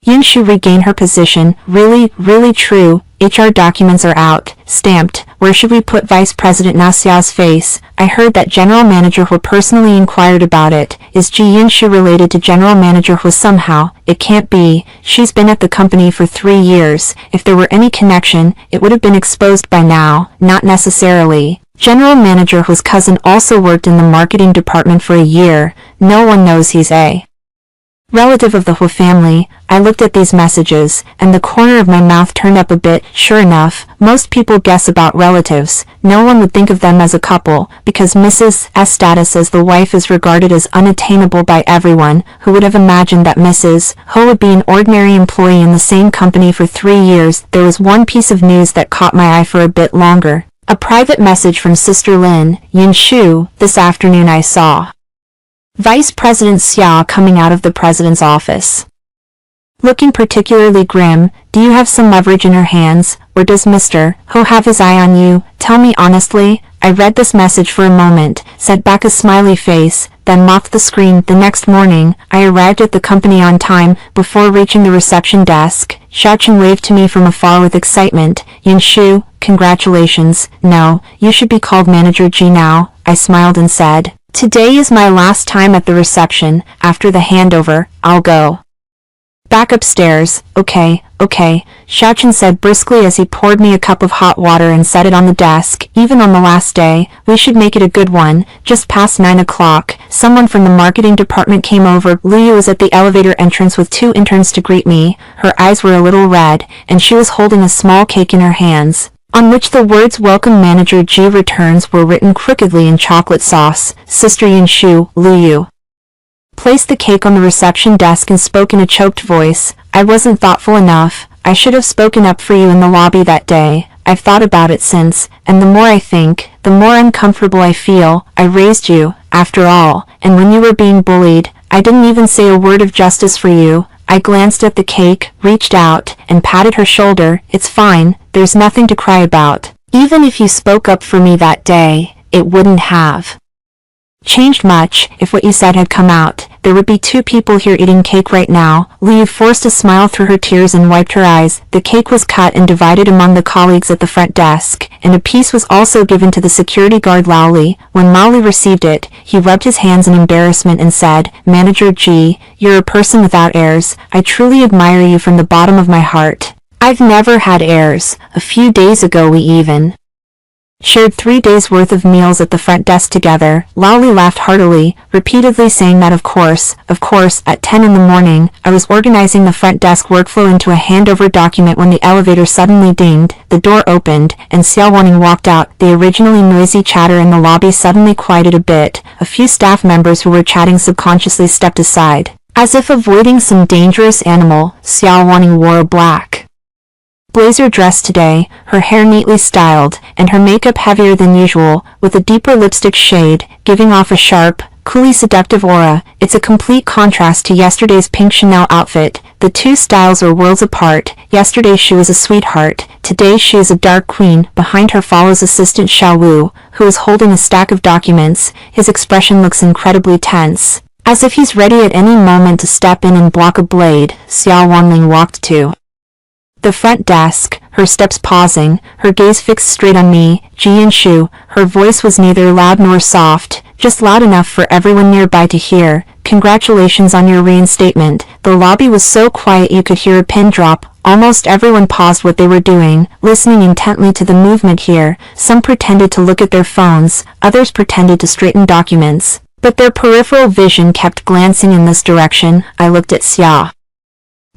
Yunshu regain her position? Really true. HR documents are out. Stamped. Where should we put Vice President Na Xiao's face? I heard that General Manager Hu personally inquired about it. Is Ji Yunshu related to General Manager Hu somehow? It can't be. She's been at the company for 3 years. If there were any connection, it would have been exposed by now. Not necessarily. General Manager Hu's cousin also worked in the marketing department for a year. No one knows he's a relative of the Hu family. I looked at these messages, and the corner of my mouth turned up a bit. Sure enough, most people guess about relatives. No one would think of them as a couple, because Mrs. S status as the wife is regarded as unattainable by everyone. Who would have imagined that Mrs. Ho would be an ordinary employee in the same company for 3 years? There was one piece of news that caught my eye for a bit longer. A private message from Sister Lin Yunshu. This afternoon I saw Vice President Xia coming out of the president's office, looking particularly grim. Do you have some leverage in your hands, or does Mr. Ho have his eye on you? Tell me honestly. I read this message for a moment, sent back a smiley face, then mopped the screen. The next morning, I arrived at the company on time. Before reaching the reception desk, Xiaochen waved to me from afar with excitement. Yunshu, congratulations. No, you should be called Manager Ji now. I smiled and said, today is my last time at the reception. After the handover, I'll go back upstairs. Okay. Xiaochen said briskly as he poured me a cup of hot water and set it on the desk. Even on the last day, we should make it a good one. Just past 9 o'clock, someone from the marketing department came over. Liu was at the elevator entrance with 2 interns to greet me. Her eyes were a little red, and she was holding a small cake in her hands, on which the words "Welcome Manager Ji returns" were written crookedly in chocolate sauce. Sister Yunshu, Liu placed the cake on the reception desk and spoke in a choked voice. I wasn't thoughtful enough. I should have spoken up for you in the lobby that day. I've thought about it since, and the more I think, the more uncomfortable I feel. I raised you, after all, and when you were being bullied, I didn't even say a word of justice for you. I glanced at the cake, reached out, and patted her shoulder. It's fine, there's nothing to cry about. Even if you spoke up for me that day, it wouldn't have changed much. If what you said had come out, there would be 2 people here eating cake right now. Liu forced a smile through her tears and wiped her eyes. The cake was cut and divided among the colleagues at the front desk, and a piece was also given to the security guard Laoli. When Laoli received it, he rubbed his hands in embarrassment and said, Manager Ji, you're a person without airs. I truly admire you from the bottom of my heart. I've never had airs. A few days ago we even shared 3 days' worth of meals at the front desk together. Laoli laughed heartily, repeatedly saying that of course, at 10 in the morning, I was organizing the front desk workflow into a handover document when the elevator suddenly dinged, the door opened, and Xiao Wanning walked out. The originally noisy chatter in the lobby suddenly quieted a bit. A few staff members who were chatting subconsciously stepped aside. As if avoiding some dangerous animal, Xiao Wanning wore a black blazer dress today, her hair neatly styled, and her makeup heavier than usual, with a deeper lipstick shade, giving off a sharp, coolly seductive aura. It's a complete contrast to yesterday's pink Chanel outfit. The 2 styles are worlds apart. Yesterday she was a sweetheart, today she is a dark queen. Behind her follows assistant Xiao Wu, who is holding a stack of documents. His expression looks incredibly tense, as if he's ready at any moment to step in and block a blade. Xiao Wanling walked to the front desk, her steps pausing, her gaze fixed straight on me. Ji Yunshu. Her voice was neither loud nor soft, just loud enough for everyone nearby to hear. congratulations on your reinstatement." The lobby was so quiet you could hear a pin drop. Almost everyone paused what they were doing, listening intently to the movement here. Some pretended to look at their phones, others pretended to straighten documents. But their peripheral vision kept glancing in this direction. I looked at Xia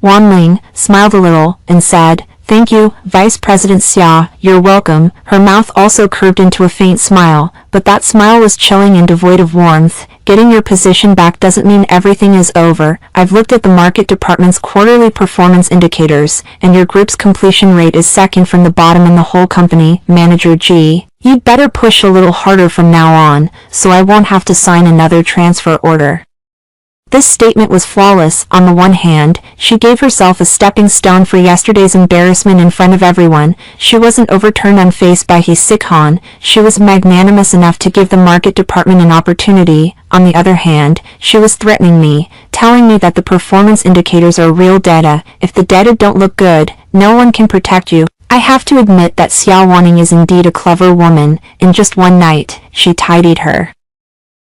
Wanling, smiled a little, and said, "Thank you, Vice President Xia, you're welcome." Her mouth also curved into a faint smile, but that smile was chilling and devoid of warmth. "Getting your position back doesn't mean everything is over. I've looked at the market department's quarterly performance indicators, and your group's completion rate is second from the bottom in the whole company." Manager G. "You'd better push a little harder from now on, so I won't have to sign another transfer order." This statement was flawless. On the one hand, she gave herself a stepping stone for yesterday's embarrassment in front of everyone. She wasn't overturned unfazed by He Sikhan. She was magnanimous enough to give the market department an opportunity. On the other hand, she was threatening me, telling me that the performance indicators are real data. If the data don't look good, no one can protect you. I have to admit that Xia Wanning is indeed a clever woman. In just one night, she tidied her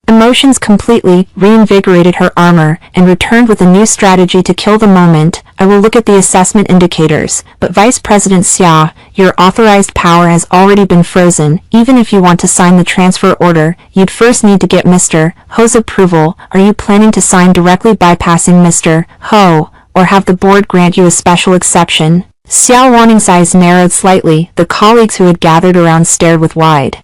emotions completely, reinvigorated her armor, and returned with a new strategy to kill the moment. "I will look at the assessment indicators, but Vice President Xia, your authorized power has already been frozen. Even if you want to sign the transfer order, you'd first need to get Mr. Ho's approval. Are you planning to sign directly bypassing Mr. Ho, or have the board grant you a special exception?" Xia Wanning's eyes narrowed slightly. The colleagues who had gathered around stared with wide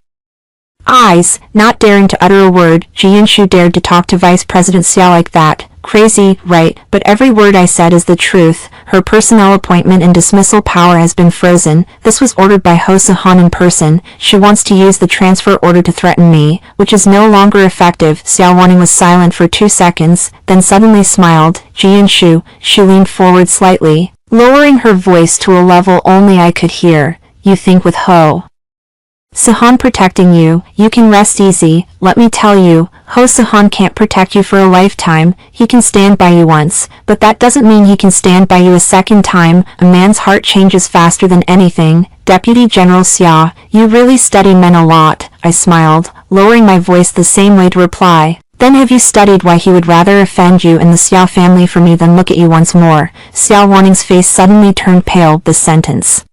eyes, not daring to utter a word. Jianshu dared to talk to Vice President Xia like that. Crazy, right? But every word I said is the truth. Her personnel appointment and dismissal power has been frozen. This was ordered by Ho Sihan in person. She wants to use the transfer order to threaten me, which is no longer effective. Xia Wanning was silent for 2 seconds, then suddenly smiled. Jianshu, she leaned forward slightly, lowering her voice to a level only I could hear. "You think with Ho Sihan protecting you, you can rest easy. Let me tell you, Ho Sihan can't protect you for a lifetime. He can stand by you once, but that doesn't mean he can stand by you a second time. A man's heart changes faster than anything." Deputy General Xia, you really study men a lot. I smiled, lowering my voice the same way to reply. "Then have you studied why he would rather offend you and the Xia family for me than look at you once more?" Xia Wanning's face suddenly turned pale. This sentence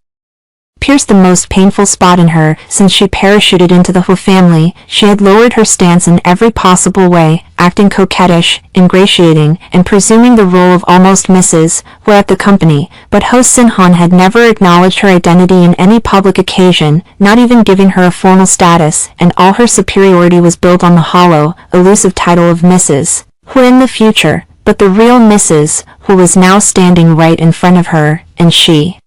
pierced the most painful spot in her. Since she parachuted into the Hu family, she had lowered her stance in every possible way, acting coquettish, ingratiating, and presuming the role of almost Mrs. Hu at the company. But Ho Sinhan had never acknowledged her identity in any public occasion, not even giving her a formal status, and all her superiority was built on the hollow, elusive title of Mrs. Hu in the future. But the real Mrs. Hu was now standing right in front of her, and she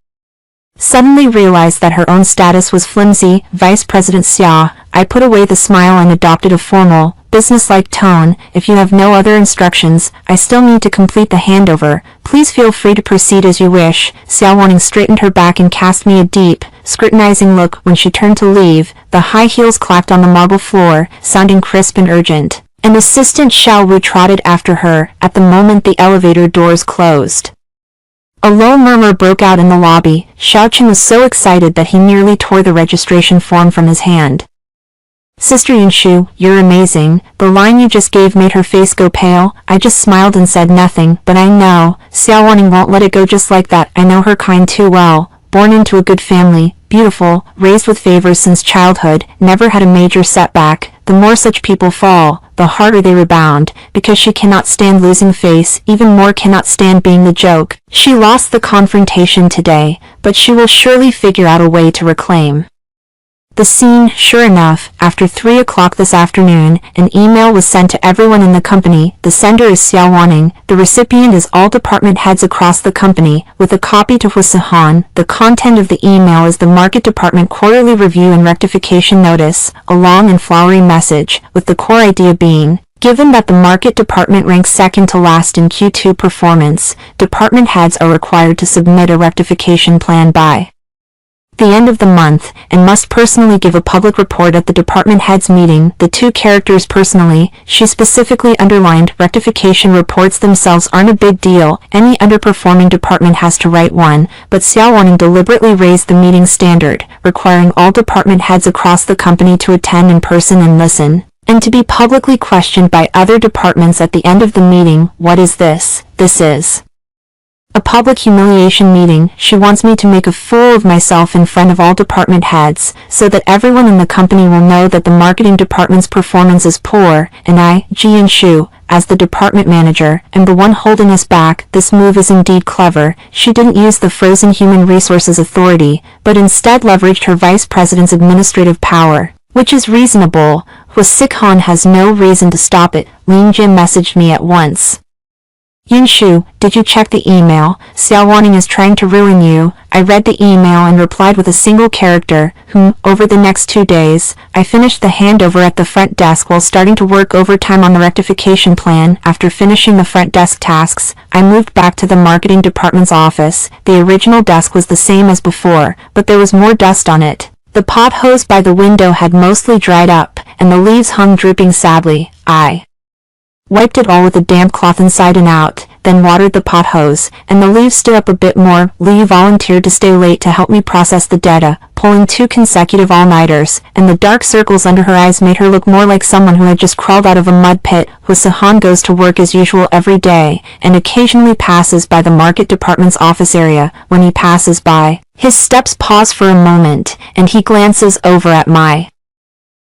suddenly realized that her own status was flimsy. "Vice President Xia," I put away the smile and adopted a formal, businesslike tone. "If you have no other instructions, I still need to complete the handover. Please feel free to proceed as you wish." Xia Wanning straightened her back and cast me a deep, scrutinizing look. When she turned to leave, the high heels clacked on the marble floor, sounding crisp and urgent. An assistant Xiao Wu trotted after her. At the moment the elevator doors closed, a low murmur broke out in the lobby. Xiaoqun was so excited that he nearly tore the registration form from his hand. "Sister Yunshu, you're amazing." The line you just gave made her face go pale. I just smiled and said nothing. "But I know, Xia Wanning won't let it go just like that. I know her kind too well. Born into a good family, beautiful, raised with favors since childhood, never had a major setback. The more such people fall, the harder they rebound, because she cannot stand losing face, even more cannot stand being the joke. She lost the confrontation today, but she will surely figure out a way to reclaim the scene." Sure enough, after 3 o'clock this afternoon, an email was sent to everyone in the company. The sender is Xia Wanning. The recipient is all department heads across the company, with a copy to Hu Sihan. The content of the email is the Market Department Quarterly Review and Rectification Notice, a long and flowery message, with the core idea being, given that the Market Department ranks second to last in Q2 performance, department heads are required to submit a rectification plan by the end of the month, and must personally give a public report at the department heads meeting. The 2 characters personally, she specifically underlined. Rectification reports themselves aren't a big deal. Any underperforming department has to write one, but Xia Wanning deliberately raised the meeting standard, requiring all department heads across the company to attend in person and listen. And to be publicly questioned by other departments at the end of the meeting. What is this? This is a public humiliation meeting. She wants me to make a fool of myself in front of all department heads, so that everyone in the company will know that the marketing department's performance is poor, and I, Ji Shu, as the department manager, am the one holding us back. This move is indeed clever. She didn't use the frozen human resources authority, but instead leveraged her vice president's administrative power, which is reasonable. Sik-han has no reason to stop it. Lin Jin messaged me at once. Shu, did you check the email? Xiao Wanning is trying to ruin you. I read the email and replied with a single character, Over the next 2 days, I finished the handover at the front desk while starting to work overtime on the rectification plan. After finishing the front desk tasks, I moved back to the marketing department's office. The original desk was the same as before, but there was more dust on it. The pot hose by the window had mostly dried up, and the leaves hung drooping sadly. I wiped it all with a damp cloth inside and out, then watered the pot hose, and the leaves stood up a bit more. Lee volunteered to stay late to help me process the data, pulling 2 consecutive all-nighters, and the dark circles under her eyes made her look more like someone who had just crawled out of a mud pit. Sahan goes to work as usual every day, and occasionally passes by the market department's office area. When he passes by, his steps pause for a moment, and he glances over at my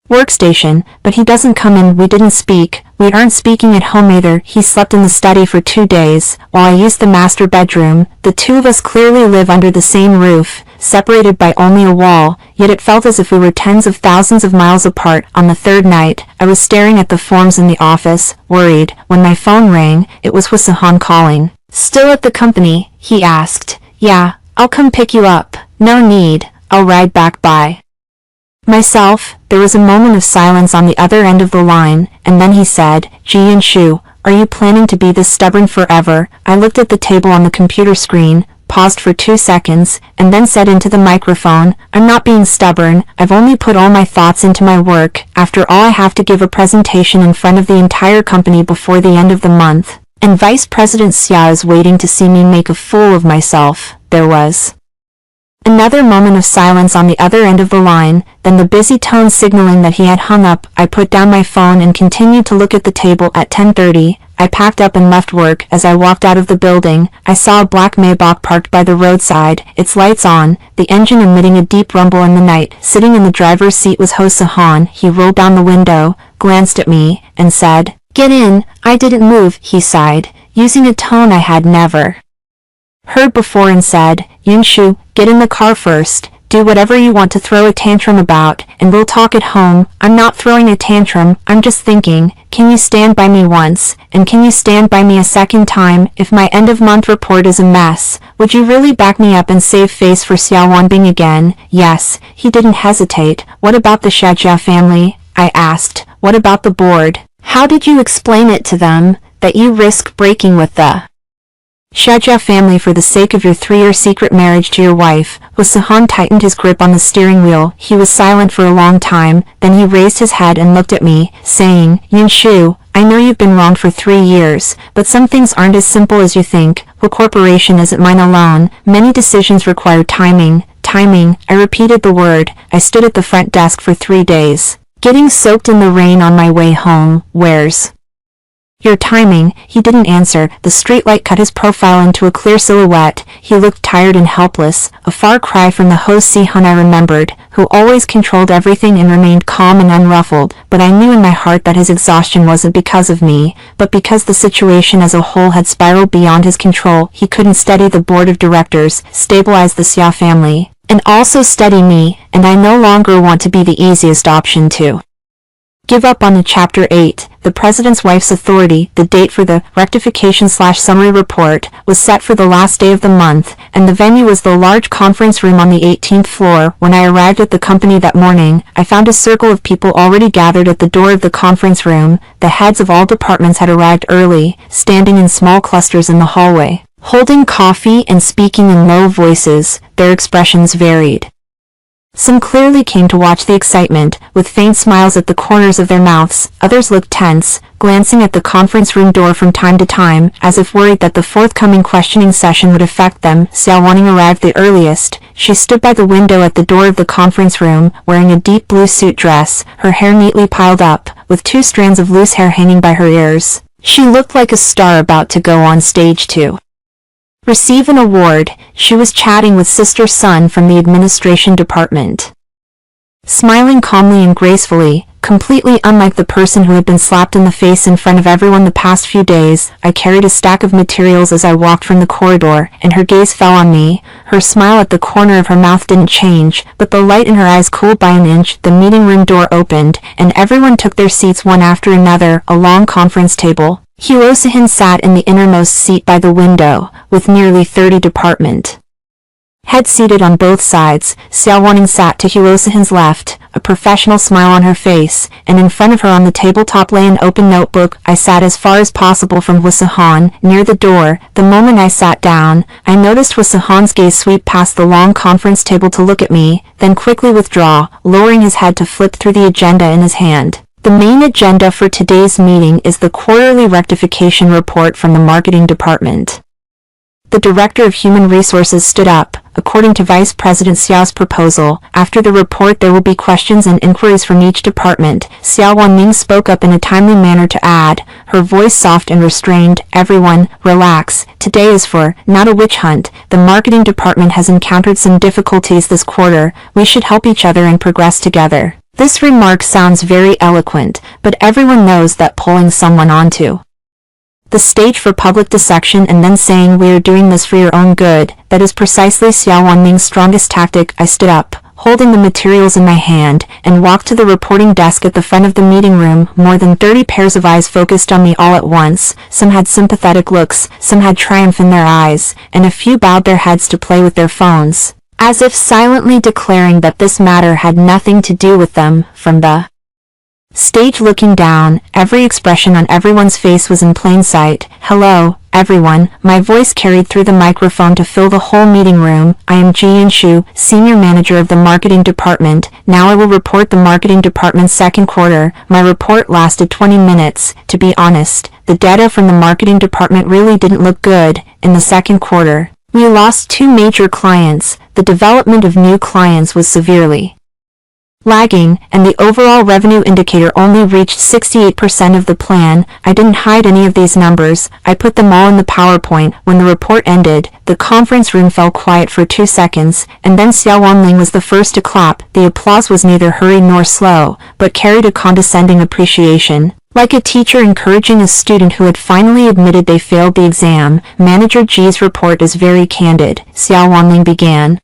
workstation, but he doesn't come in. We didn't speak. We aren't speaking at home either. He slept in the study for 2 days, while I used the master bedroom. The two of us clearly live under the same roof, separated by only a wall, yet it felt as if we were tens of thousands of miles apart. On the 3rd night, I was staring at the forms in the office, worried. When my phone rang, it was Sahan calling. Still at the company? He asked. Yeah, I'll come pick you up. No need, I'll ride back by myself. There was a moment of silence on the other end of the line, and then he said, Ji Shu, are you planning to be this stubborn forever? I looked at the table on the computer screen, paused for 2 seconds, and then said into the microphone, I'm not being stubborn. I've only put all my thoughts into my work. After all, I have to give a presentation in front of the entire company before the end of the month, and Vice President Xia is waiting to see me make a fool of myself. There was another moment of silence on the other end of the line, then the busy tone signaling that he had hung up. I put down my phone and continued to look at the table. At 10:30, I packed up and left work. As I walked out of the building, I saw a black Maybach parked by the roadside, its lights on, the engine emitting a deep rumble in the night. Sitting in the driver's seat was Sahan. He rolled down the window, glanced at me, and said, Get in. I didn't move, he sighed, using a tone I had never heard before, and said, Shu, get in the car first. Do whatever you want to throw a tantrum about, and we'll talk at home. I'm not throwing a tantrum, I'm just thinking, can you stand by me once, and can you stand by me a second time? If my end-of-month report is a mess, would you really back me up and save face for Xiao Wanbing again? Yes, he didn't hesitate. What about the Shajia family? I asked. What about the board? How did you explain it to them, that you risk breaking with the Shajia family for the sake of your 3-year secret marriage to your wife? Sahan tightened his grip on the steering wheel. He was silent for a long time, then he raised his head and looked at me, saying, Shu, I know you've been wronged for 3 years, but some things aren't as simple as you think. The corporation isn't mine alone. Many decisions require timing. Timing, I repeated the word. I stood at the front desk for 3 days, getting soaked in the rain on my way home. Where's your timing? He didn't answer. The streetlight cut his profile into a clear silhouette. He looked tired and helpless, a far cry from the host Sihun I remembered, who always controlled everything and remained calm and unruffled. But I knew in my heart that his exhaustion wasn't because of me, but because the situation as a whole had spiraled beyond his control. He couldn't steady the board of directors, stabilize the Xia family, and also steady me, and I no longer want to be the easiest option to give up on. Chapter 8, The President's Wife's Authority. The date for the rectification/summary report was set for the last day of the month, and the venue was the large conference room on the 18th floor. When I arrived at the company that morning, I found a circle of people already gathered at the door of the conference room. The heads of all departments had arrived early, standing in small clusters in the hallway, holding coffee and speaking in low voices. Their expressions varied. Some clearly came to watch the excitement, with faint smiles at the corners of their mouths. Others looked tense, glancing at the conference room door from time to time, as if worried that the forthcoming questioning session would affect them. Xiao Wanning arrived the earliest. She stood by the window at the door of the conference room, wearing a deep blue suit dress, her hair neatly piled up, with 2 strands of loose hair hanging by her ears. She looked like a star about to go on stage to receive an award. She was chatting with Sister Sun from the administration department. Smiling calmly and gracefully, completely unlike the person who had been slapped in the face in front of everyone the past few days, I carried a stack of materials as I walked from the corridor, and her gaze fell on me. Her smile at the corner of her mouth didn't change, but the light in her eyes cooled by an inch. The meeting room door opened, and everyone took their seats one after another. A long conference table. Hirosahin sat in the innermost seat by the window, with nearly 30 department heads seated on both sides. Xiaowaning sat to Hirosahin's left, a professional smile on her face, and in front of her on the tabletop lay an open notebook. I sat as far as possible from Hirosahin, near the door. The moment I sat down, I noticed Hirosahin's gaze sweep past the long conference table to look at me, then quickly withdraw, lowering his head to flip through the agenda in his hand. The main agenda for today's meeting is the quarterly rectification report from the marketing department. The Director of Human Resources stood up. According to Vice President Xiao's proposal, after the report there will be questions and inquiries from each department. Xiao Wanning spoke up in a timely manner to add, her voice soft and restrained, "Everyone, relax. Today is for, not a witch hunt. The marketing department has encountered some difficulties this quarter. We should help each other and progress together." This remark sounds very eloquent, but everyone knows that pulling someone onto the stage for public dissection and then saying we are doing this for your own good, that is precisely Xiao Wanming's strongest tactic. I stood up, holding the materials in my hand, and walked to the reporting desk at the front of the meeting room. More than 30 pairs of eyes focused on me all at once. Some had sympathetic looks, some had triumph in their eyes, and a few bowed their heads to play with their phones, as if silently declaring that this matter had nothing to do with them. From the stage looking down, every expression on everyone's face was in plain sight. "Hello, everyone," my voice carried through the microphone to fill the whole meeting room. "I am Jian Shu, Senior Manager of the Marketing Department. Now I will report the Marketing Department's second quarter." My report lasted 20 minutes. To be honest, the data from the Marketing Department really didn't look good. In the second quarter, we lost 2 major clients. The development of new clients was severely lagging, and the overall revenue indicator only reached 68% of the plan. I didn't hide any of these numbers. I put them all in the PowerPoint. When the report ended, the conference room fell quiet for 2 seconds, and then Xiao Wanling was the first to clap. The applause was neither hurried nor slow, but carried a condescending appreciation, like a teacher encouraging a student who had finally admitted they failed the exam. "Manager Ji's report is very candid," Xiao Wanling began,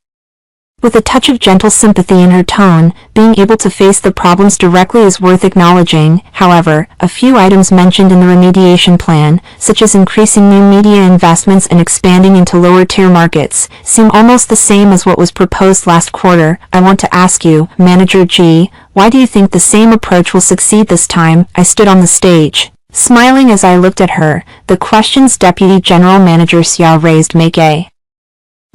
with a touch of gentle sympathy in her tone. "Being able to face the problems directly is worth acknowledging. However, a few items mentioned in the remediation plan, such as increasing new media investments and expanding into lower-tier markets, seem almost the same as what was proposed last quarter. I want to ask you, Manager Ji, why do you think the same approach will succeed this time?" I stood on the stage, smiling as I looked at her. The questions Deputy General Manager Xiao raised make a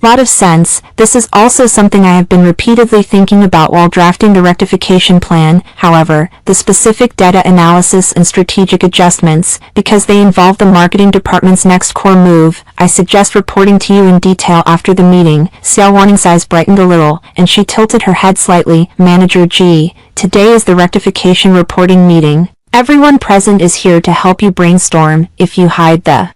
lot of sense. This is also something I have been repeatedly thinking about while drafting the rectification plan. However, the specific data analysis and strategic adjustments, because they involve the marketing department's next core move, I suggest reporting to you in detail after the meeting. Xiao Waning's eyes brightened a little, and she tilted her head slightly. "Manager Ji, today is the rectification reporting meeting. Everyone present is here to help you brainstorm. If you hide the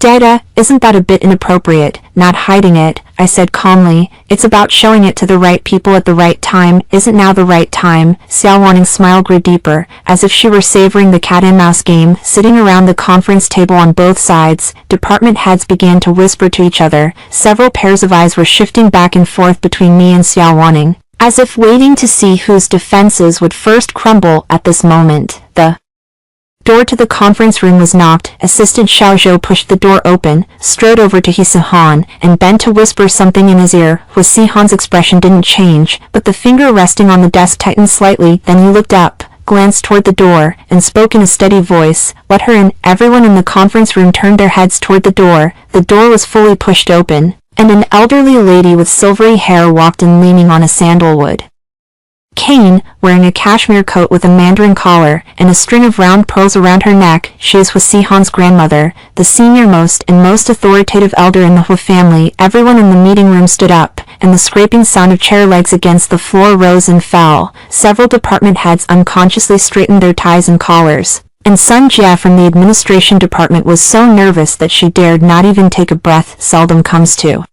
data, isn't that a bit inappropriate?" "Not hiding it," I said calmly. "It's about showing it to the right people at the right time. Isn't now the right time?" Xiao Waning's smile grew deeper, as if she were savoring the cat-and-mouse game. Sitting around the conference table on both sides, department heads began to whisper to each other. Several pairs of eyes were shifting back and forth between me and Xiao Waning, as if waiting to see whose defenses would first crumble. At this moment, the door to the conference room was knocked. Assistant Xiao Zhou pushed the door open, strode over to He-Sihan, and bent to whisper something in his ear. He-Sihan's expression didn't change, but the finger resting on the desk tightened slightly. Then he looked up, glanced toward the door, and spoke in a steady voice, "Let her in." Everyone in the conference room turned their heads toward the door. The door was fully pushed open, and an elderly lady with silvery hair walked in leaning on a sandalwood cane, wearing a cashmere coat with a mandarin collar, and a string of round pearls around her neck. She is He-Sihan's grandmother, the senior-most and most authoritative elder in the Hu family. Everyone in the meeting room stood up, and the scraping sound of chair legs against the floor rose and fell. Several department heads unconsciously straightened their ties and collars, and Sun Jia from the administration department was so nervous that she dared not even take a breath seldom comes to.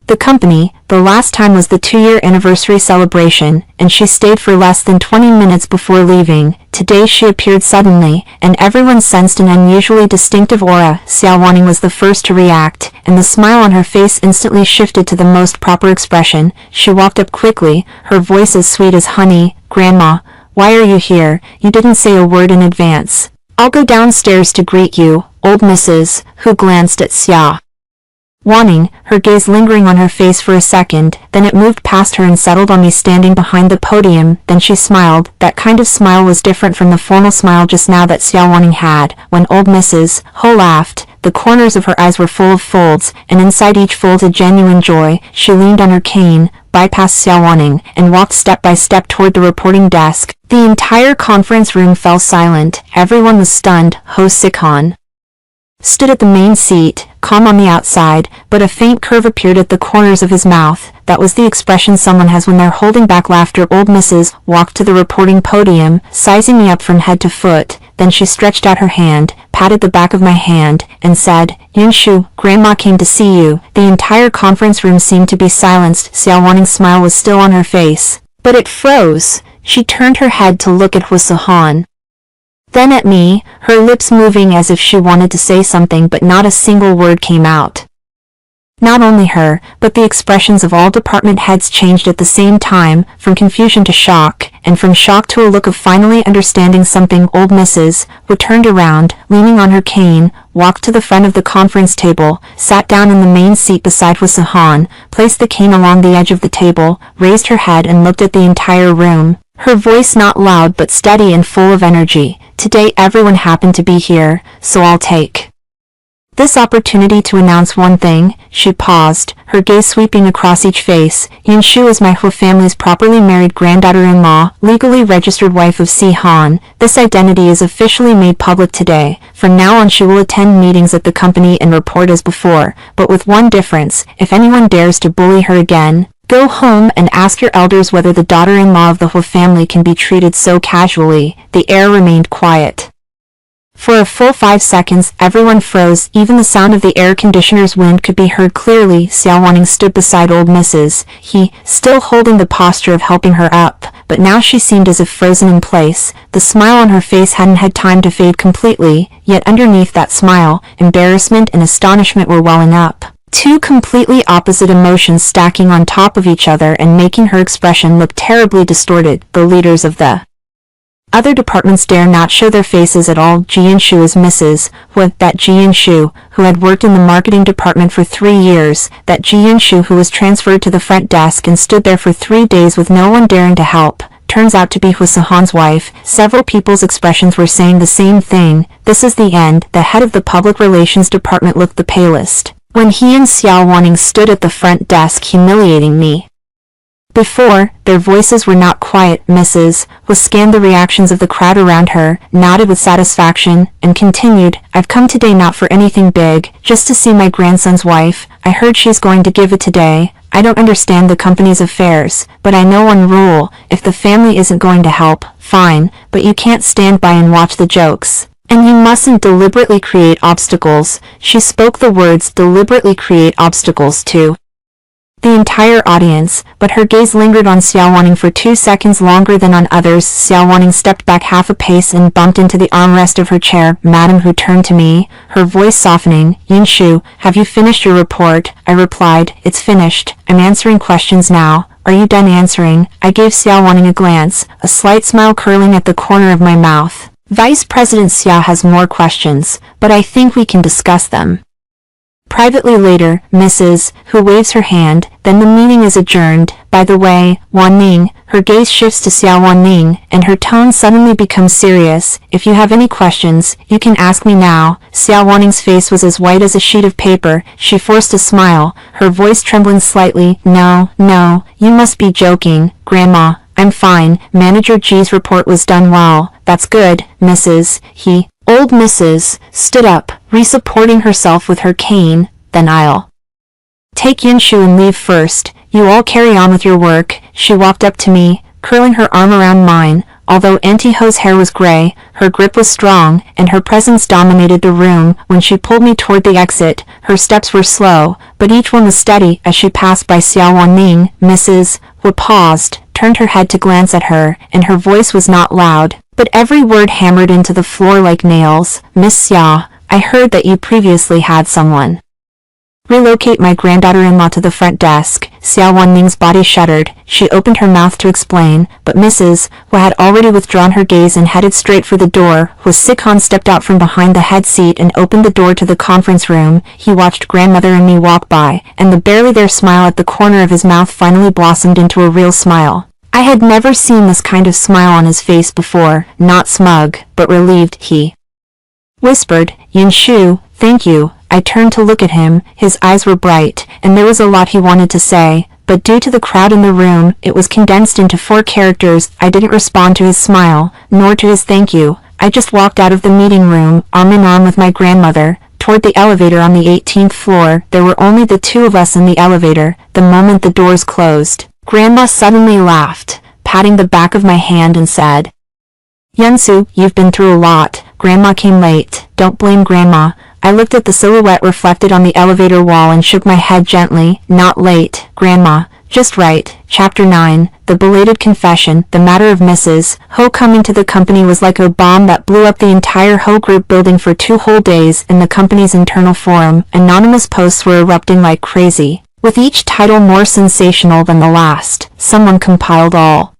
The company, the last time was the 2-year anniversary celebration, and she stayed for less than 20 minutes before leaving. Today she appeared suddenly, and everyone sensed an unusually distinctive aura. Xiao Wanning was the first to react, and the smile on her face instantly shifted to the most proper expression. She walked up quickly, her voice as sweet as honey. "Grandma, why are you here? You didn't say a word in advance." "I'll go downstairs to greet you, old Mrs. Who glanced at Xiao Wanning, her gaze lingering on her face for a second, then it moved past her and settled on me standing behind the podium. Then she smiled. That kind of smile was different from the formal smile just now that Xiao Wanning had. When old Mrs. Ho laughed, the corners of her eyes were full of folds, and inside each fold a genuine joy. She leaned on her cane, bypassed Xiao Wanning, and walked step by step toward the reporting desk. The entire conference room fell silent. Everyone was stunned. Ho Sikhan stood at the main seat, calm on the outside, but a faint curve appeared at the corners of his mouth. That was the expression someone has when they're holding back laughter. Old Mrs. walked to the reporting podium, sizing me up from head to foot. Then she stretched out her hand, patted the back of my hand, and said, "Yunshu, Grandma came to see you." The entire conference room seemed to be silenced. Xiao Wanning's smile was still on her face, but it froze. She turned her head to look at Husahan, then at me, her lips moving as if she wanted to say something, but not a single word came out. Not only her, but the expressions of all department heads changed at the same time, from confusion to shock, and from shock to a look of finally understanding something. Old Mrs. Wu turned around, leaning on her cane, walked to the front of the conference table, sat down in the main seat beside Husahan, placed the cane along the edge of the table, raised her head and looked at the entire room. Her voice not loud but steady and full of energy. "Today everyone happened to be here, so I'll take this opportunity to announce one thing." She paused, her gaze sweeping across each face. "Yunshu is my Hu family's properly married granddaughter-in-law, legally registered wife of Si Han. This identity is officially made public today. From now on she will attend meetings at the company and report as before, but with one difference: if anyone dares to bully her again, go home and ask your elders whether the daughter-in-law of the Hu family can be treated so casually." The air remained quiet. For a full 5 seconds, everyone froze. Even the sound of the air conditioner's wind could be heard clearly. Xiao Wanning stood beside old Mrs. He, still holding the posture of helping her up, but now she seemed as if frozen in place. The smile on her face hadn't had time to fade completely, yet underneath that smile, embarrassment and astonishment were welling up. Two completely opposite emotions stacking on top of each other and making her expression look terribly distorted. The leaders of the other departments dare not show their faces at all. Jianshu is Mrs. Wu, that Jianshu, who had worked in the marketing department for 3 years, that Jianshu who was transferred to the front desk and stood there for 3 days with no one daring to help, turns out to be Husahan's wife. Several people's expressions were saying the same thing. This is the end. The head of the public relations department looked the palest when he and Xiao Wanning stood at the front desk humiliating me. Before, their voices were not quiet. Mrs. Wu scanned the reactions of the crowd around her, nodded with satisfaction, and continued, "I've come today not for anything big, just to see my grandson's wife. I heard she's going to give it today. I don't understand the company's affairs, but I know one rule: if the family isn't going to help, fine, but you can't stand by and watch the jokes. And you mustn't deliberately create obstacles." She spoke the words "deliberately create obstacles" to the entire audience, but her gaze lingered on Xiao Wanning for 2 seconds longer than on others. Xiao Wanning stepped back half a pace and bumped into the armrest of her chair. "Madam," who turned to me, her voice softening. "Yunshu, have you finished your report?" I replied, "It's finished. I'm answering questions now. Are you done answering?" I gave Xiao Wanning a glance, a slight smile curling at the corner of my mouth. "Vice President Xia has more questions, but I think we can discuss them privately later." Mrs. Wu waves her hand, then the meeting is adjourned. "By the way, Wan Ning," her gaze shifts to Xiao Wanning, and her tone suddenly becomes serious, "if you have any questions, you can ask me now." Xiao Wanning's face was as white as a sheet of paper. She forced a smile, her voice trembling slightly. "No, no, you must be joking, Grandma. I'm fine. Manager G's report was done well." "That's good, Mrs. He." Old Mrs. stood up, re-supporting herself with her cane. "Then I'll take Yunshu and leave first. You all carry on with your work." She walked up to me, curling her arm around mine. Although Auntie Ho's hair was gray, her grip was strong, and her presence dominated the room. When she pulled me toward the exit, her steps were slow, but each one was steady. As she passed by Xiao Wanning, Mrs. Wu paused, turned her head to glance at her, and her voice was not loud, but every word hammered into the floor like nails. "Miss Xia, I heard that you previously had someone relocate my granddaughter-in-law to the front desk." Xiao Wanning's body shuddered. She opened her mouth to explain, but Mrs. Wu had already withdrawn her gaze and headed straight for the door. Sikhan stepped out from behind the head seat and opened the door to the conference room. He watched grandmother and me walk by, and the barely there smile at the corner of his mouth finally blossomed into a real smile. I had never seen this kind of smile on his face before, not smug, but relieved. He whispered, "Yin Shu, thank you." I turned to look at him. His eyes were bright, and there was a lot he wanted to say, but due to the crowd in the room, it was condensed into 4 characters. I didn't respond to his smile, nor to his thank you. I just walked out of the meeting room, arm in arm with my grandmother, toward the elevator on the 18th floor. There were only the 2 of us in the elevator. The moment the doors closed, Grandma suddenly laughed, patting the back of my hand and said, "Yunsu, you've been through a lot. Grandma came late." "Don't blame Grandma." I looked at the silhouette reflected on the elevator wall and shook my head gently. "Not late, Grandma. Just right." Chapter 9, The Belated Confession. The matter of Mrs. Ho coming to the company was like a bomb that blew up the entire Ho Group building for 2 whole days. In the company's internal forum, anonymous posts were erupting like crazy, with each title more sensational than the last. Someone compiled all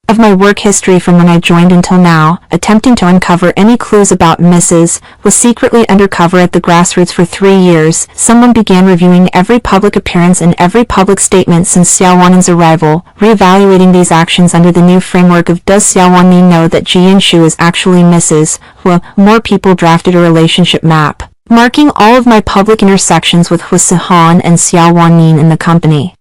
of my work history from when I joined until now, attempting to uncover any clues about Mrs. was secretly undercover at the grassroots for 3 years. Someone began reviewing every public appearance and every public statement since Xiao Wanning's arrival, reevaluating these actions under the new framework of does Xiao Wanning know that Jian Shu is actually Mrs. Wu. More people drafted a relationship map, marking all of my public intersections with Hu Sihan and Xiao Wanning in the company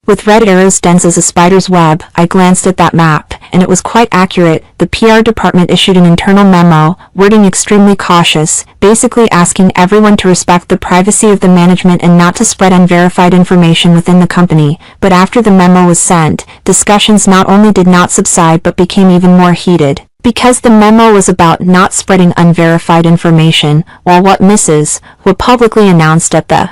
with red arrows dense as a spider's web. I glanced at that map, and it was quite accurate. The PR department issued an internal memo, wording extremely cautious, basically asking everyone to respect the privacy of the management and not to spread unverified information within the company. But after the memo was sent, discussions not only did not subside but became even more heated, because the memo was about not spreading unverified information, while what Mrs. Wu publicly announced at the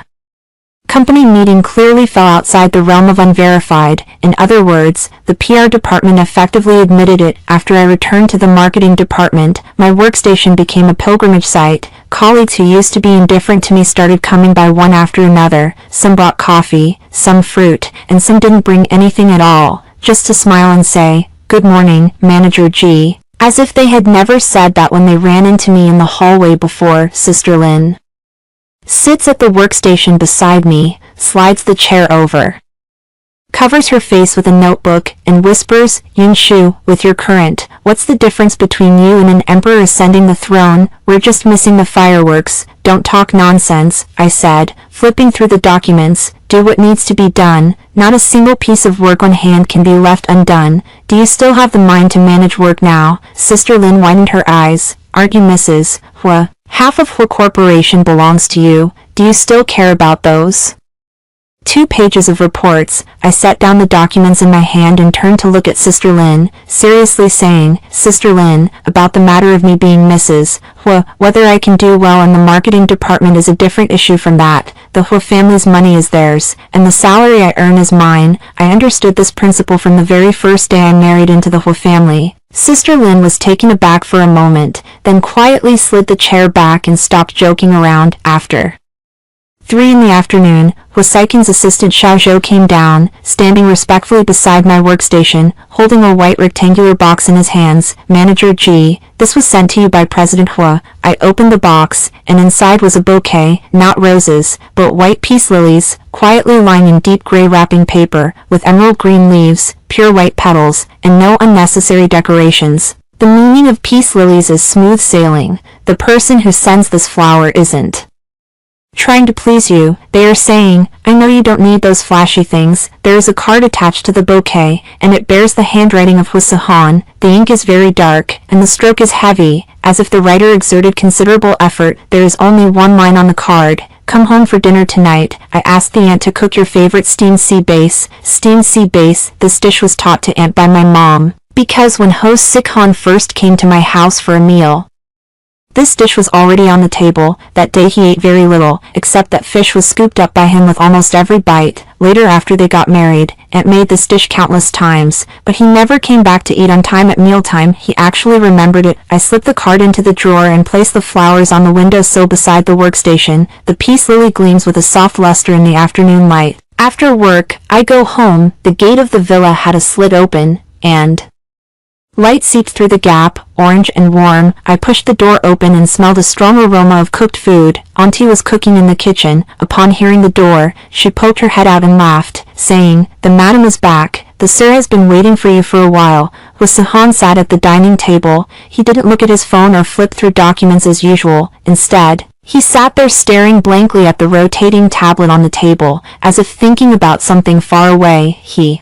company meeting clearly fell outside the realm of unverified. In other words, the PR department effectively admitted it. After I returned to the marketing department, my workstation became a pilgrimage site. Colleagues who used to be indifferent to me started coming by one after another. Some brought coffee, some fruit, and some didn't bring anything at all, just to smile and say, "Good morning, Manager G," as if they had never said that when they ran into me in the hallway before. Sister Lin sits at the workstation beside me, slides the chair over, covers her face with a notebook, and whispers, "Yin Shu, with your current, what's the difference between you and an emperor ascending the throne? We're just missing the fireworks." "Don't talk nonsense," I said, flipping through the documents. "Do what needs to be done. Not a single piece of work on hand can be left undone. Do you still have the mind to manage work now?" Sister Lin widened her eyes. "Aren't you Mrs. Wu? Half of Hu Corporation belongs to you. Do you still care about those 2 pages of reports?" I set down the documents in my hand and turned to look at Sister Lin, seriously saying, "Sister Lin, about the matter of me being Mrs. Wu, whether I can do well in the marketing department is a different issue from that. The Hu family's money is theirs, and the salary I earn is mine. I understood this principle from the very first day I married into the Hu family." Sister Lin was taken aback for a moment, then quietly slid the chair back and stopped joking around. After 3 in the afternoon, Wasaikin's assistant Xiao Zhou came down, standing respectfully beside my workstation, holding a white rectangular box in his hands. "Manager G, this was sent to you by President Hu." I opened the box, and inside was a bouquet, not roses, but white peace lilies, quietly lying in deep gray wrapping paper, with emerald green leaves, pure white petals, and no unnecessary decorations. The meaning of peace lilies is smooth sailing. The person who sends this flower isn't trying to please you. They are saying, "I know you don't need those flashy things." There is a card attached to the bouquet, and it bears the handwriting of Hu Sihan. The ink is very dark, and the stroke is heavy, as if the writer exerted considerable effort. There is only one line on the card. come home for dinner tonight. I asked the aunt to cook your favorite steamed sea bass. Steamed sea bass, this dish was taught to aunt by my mom, because when host Sikhan first came to my house for a meal, this dish was already on the table. That day he ate very little, except that fish was scooped up by him with almost every bite. Later, after they got married, Aunt made this dish countless times, but he never came back to eat on time at mealtime. He actually remembered it. I slipped the card into the drawer and placed the flowers on the windowsill beside the workstation. The peace lily gleams with a soft luster in the afternoon light. After work, I go home. The gate of the villa had a slit open, and light seeped through the gap, orange and warm. I pushed the door open and smelled a strong aroma of cooked food. Auntie was cooking in the kitchen. Upon hearing the door, she poked her head out and laughed, saying, "The madam is back. The sir has been waiting for you for a while." Sihan sat at the dining table. He didn't look at his phone or flip through documents as usual. Instead, he sat there staring blankly at the rotating tablet on the table, as if thinking about something far away. He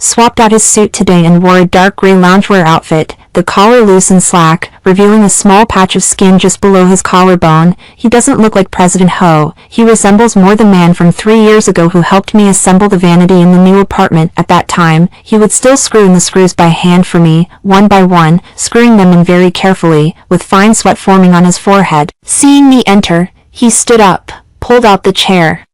swapped out his suit today and wore a dark gray loungewear outfit, the collar loose and slack, revealing a small patch of skin just below his collarbone. He doesn't look like President Ho. He resembles more the man from 3 years ago who helped me assemble the vanity in the new apartment. At that time, he would still screw in the screws by hand for me, one by one, screwing them in very carefully, with fine sweat forming on his forehead. Seeing me enter, he stood up, pulled out the chair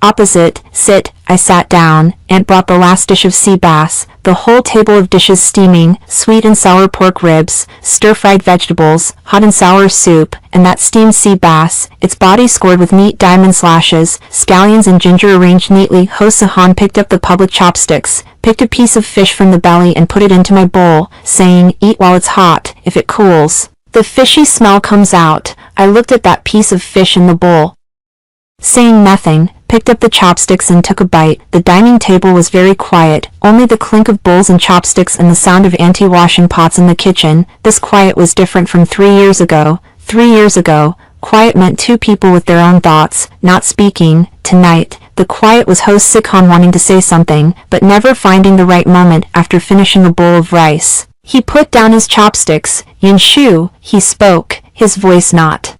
opposite. "Sit." I sat down. Aunt brought the last dish of sea bass, the whole table of dishes steaming, sweet and sour pork ribs, stir-fried vegetables, hot and sour soup, and that steamed sea bass, its body scored with neat diamond slashes, scallions and ginger arranged neatly. Host Sihan picked up the public chopsticks, picked a piece of fish from the belly and put it into my bowl, saying, "Eat while it's hot. If it cools, the fishy smell comes out." I looked at that piece of fish in the bowl, saying nothing, picked up the chopsticks and took a bite. The dining table was very quiet, only the clink of bowls and chopsticks and the sound of auntie washing pots in the kitchen. This quiet was different from 3 years ago. 3 years ago, quiet meant two people with their own thoughts, not speaking. Tonight, the quiet was host Sikhan wanting to say something, but never finding the right moment. After finishing a bowl of rice, he put down his chopsticks. "Yanshu," he spoke, his voice not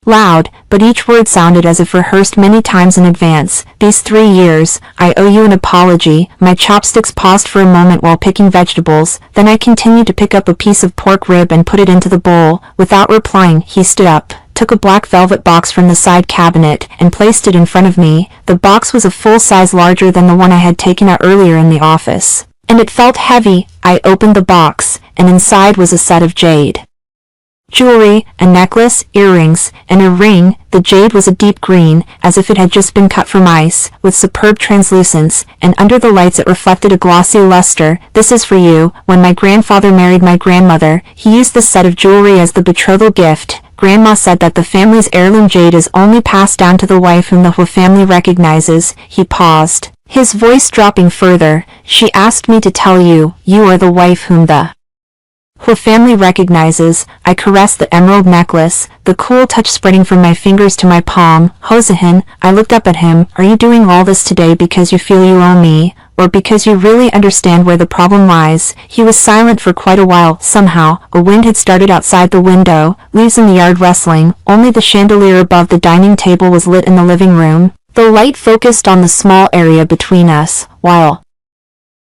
loud, but each word sounded as if rehearsed many times in advance. "These 3 years, I owe you an apology." My chopsticks paused for a moment while picking vegetables, then I continued to pick up a piece of pork rib and put it into the bowl. Without replying, he stood up, took a black velvet box from the side cabinet, and placed it in front of me. The box was a full size larger than the one I had taken out earlier in the office, and it felt heavy. I opened the box, and inside was a set of jade jewelry, a necklace, earrings, and a ring. The jade was a deep green, as if it had just been cut from ice, with superb translucence, and under the lights it reflected a glossy luster. "This is for you. When my grandfather married my grandmother, he used this set of jewelry as the betrothal gift. Grandma said that the family's heirloom jade is only passed down to the wife whom the Hu family recognizes." He paused, his voice dropping further. "She asked me to tell you, you are the wife whom the Hu family recognizes." I caressed the emerald necklace, the cool touch spreading from my fingers to my palm. "Hosahan," I looked up at him, "are you doing all this today because you feel you owe me, or because you really understand where the problem lies?" He was silent for quite a while. Somehow, a wind had started outside the window, leaves in the yard rustling. Only the chandelier above the dining table was lit in the living room. The light focused on the small area between us, while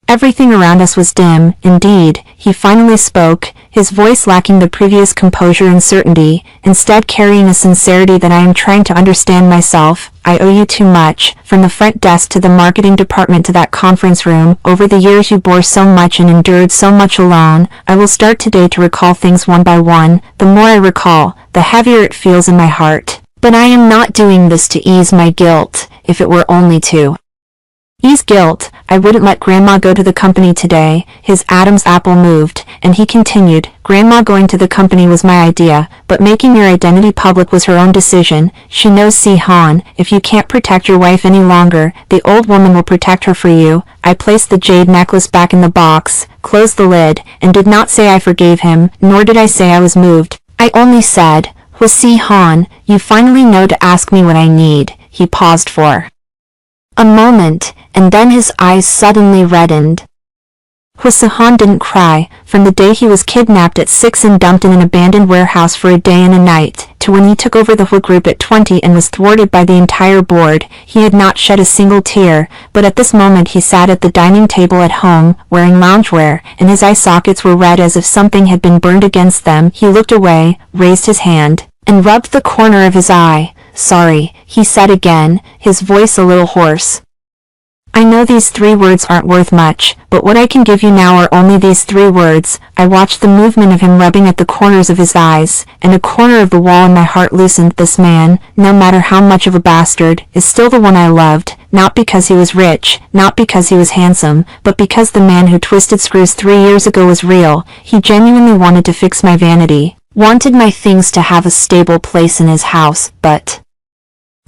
everything around us was dim. "Indeed," he finally spoke, his voice lacking the previous composure and certainty, instead carrying a sincerity that I am trying to understand myself. "I owe you too much. From the front desk to the marketing department to that conference room, over the years you bore so much and endured so much alone. I will start today to recall things one by one. The more I recall, the heavier it feels in my heart. But I am not doing this to ease my guilt. If it were only to ease guilt, I wouldn't let Grandma go to the company today." His Adam's apple moved, and he continued, "Grandma going to the company was my idea, but making your identity public was her own decision. She knows Sihan. If you can't protect your wife any longer, the old woman will protect her for you." I placed the jade necklace back in the box, closed the lid, and did not say I forgave him, nor did I say I was moved. I only said, "With Sihan, you finally know to ask me what I need." He paused for a moment, and then his eyes suddenly reddened. Hwee-soo-han didn't cry. From the day he was kidnapped at 6 and dumped in an abandoned warehouse for a day and a night, to when he took over the Hwee group at 20 and was thwarted by the entire board, he had not shed a single tear, but at this moment he sat at the dining table at home, wearing loungewear, and his eye sockets were red as if something had been burned against them. He looked away, raised his hand, and rubbed the corner of his eye. "Sorry," he said again, his voice a little hoarse. "I know these 3 words aren't worth much, but what I can give you now are only these 3 words." I watched the movement of him rubbing at the corners of his eyes, and a corner of the wall in my heart loosened. This man, no matter how much of a bastard, is still the one I loved, not because he was rich, not because he was handsome, but because the man who twisted screws 3 years ago was real. He genuinely wanted to fix my vanity, wanted my things to have a stable place in his house, but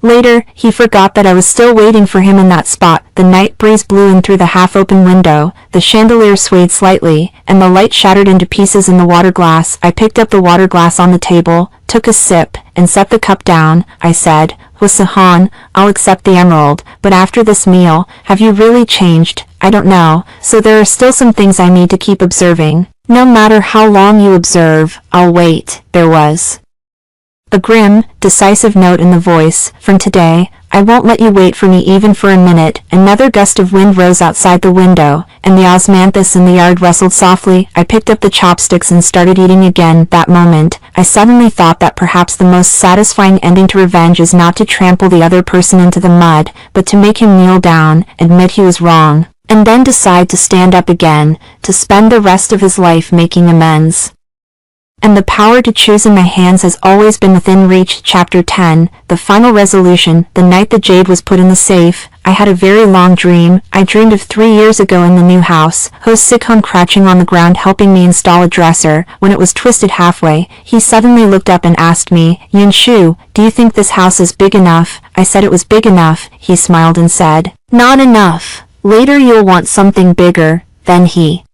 later, he forgot that I was still waiting for him in that spot. The night breeze blew in through the half-open window, the chandelier swayed slightly, and the light shattered into pieces in the water glass. I picked up the water glass on the table, took a sip, and set the cup down. I said, "Hwee-soo-han, I'll accept the emerald, but after this meal, have you really changed?" "I don't know, so there are still some things I need to keep observing." "No matter how long you observe, I'll wait." There was a grim, decisive note in the voice. "From today, I won't let you wait for me even for a minute." Another gust of wind rose outside the window, and the osmanthus in the yard rustled softly. I picked up the chopsticks and started eating again. That moment, I suddenly thought that perhaps the most satisfying ending to revenge is not to trample the other person into the mud, but to make him kneel down, admit he was wrong, and then decide to stand up again, to spend the rest of his life making amends. And the power to choose in my hands has always been within reach. Chapter 10, The Final Resolution. The night the jade was put in the safe, I had a very long dream. I dreamed of 3 years ago in the new house, Hwee-soo-han crouching on the ground helping me install a dresser. When it was twisted halfway, he suddenly looked up and asked me, "Yeon-shu, do you think this house is big enough?" I said it was big enough. He smiled and said, "Not enough. Later you'll want something bigger." Then he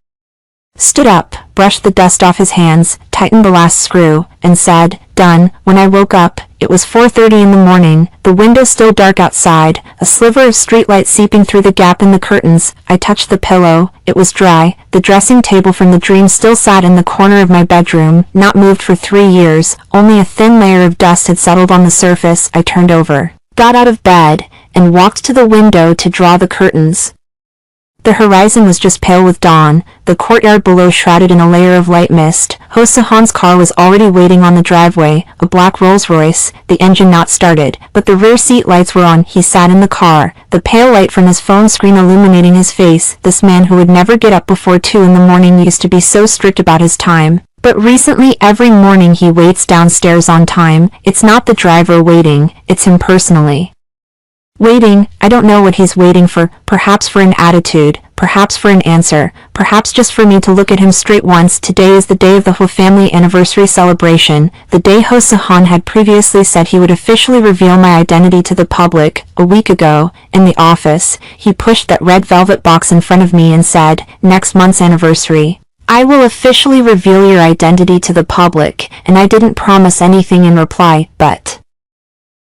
stood up, brushed the dust off his hands, tightened the last screw, and said, "Done." When I woke up, it was 4:30 in the morning, the window still dark outside, a sliver of streetlight seeping through the gap in the curtains. I touched the pillow, it was dry. The dressing table from the dream still sat in the corner of my bedroom, not moved for 3 years, only a thin layer of dust had settled on the surface. I turned over, got out of bed, and walked to the window to draw the curtains. The horizon was just pale with dawn, the courtyard below shrouded in a layer of light mist. Hwee-soo-han's car was already waiting on the driveway, a black Rolls-Royce, the engine not started, but the rear seat lights were on. He sat in the car, the pale light from his phone screen illuminating his face. This man who would never get up before 2 in the morning used to be so strict about his time, but recently every morning he waits downstairs on time. It's not the driver waiting, it's him personally waiting. I don't know what he's waiting for, perhaps for an attitude, perhaps for an answer, perhaps just for me to look at him straight once. Today is the day of the Hwee family anniversary celebration, the day Hwee-soo-han had previously said he would officially reveal my identity to the public. A week ago, in the office, he pushed that red velvet box in front of me and said, "Next month's anniversary, I will officially reveal your identity to the public," and I didn't promise anything in reply, but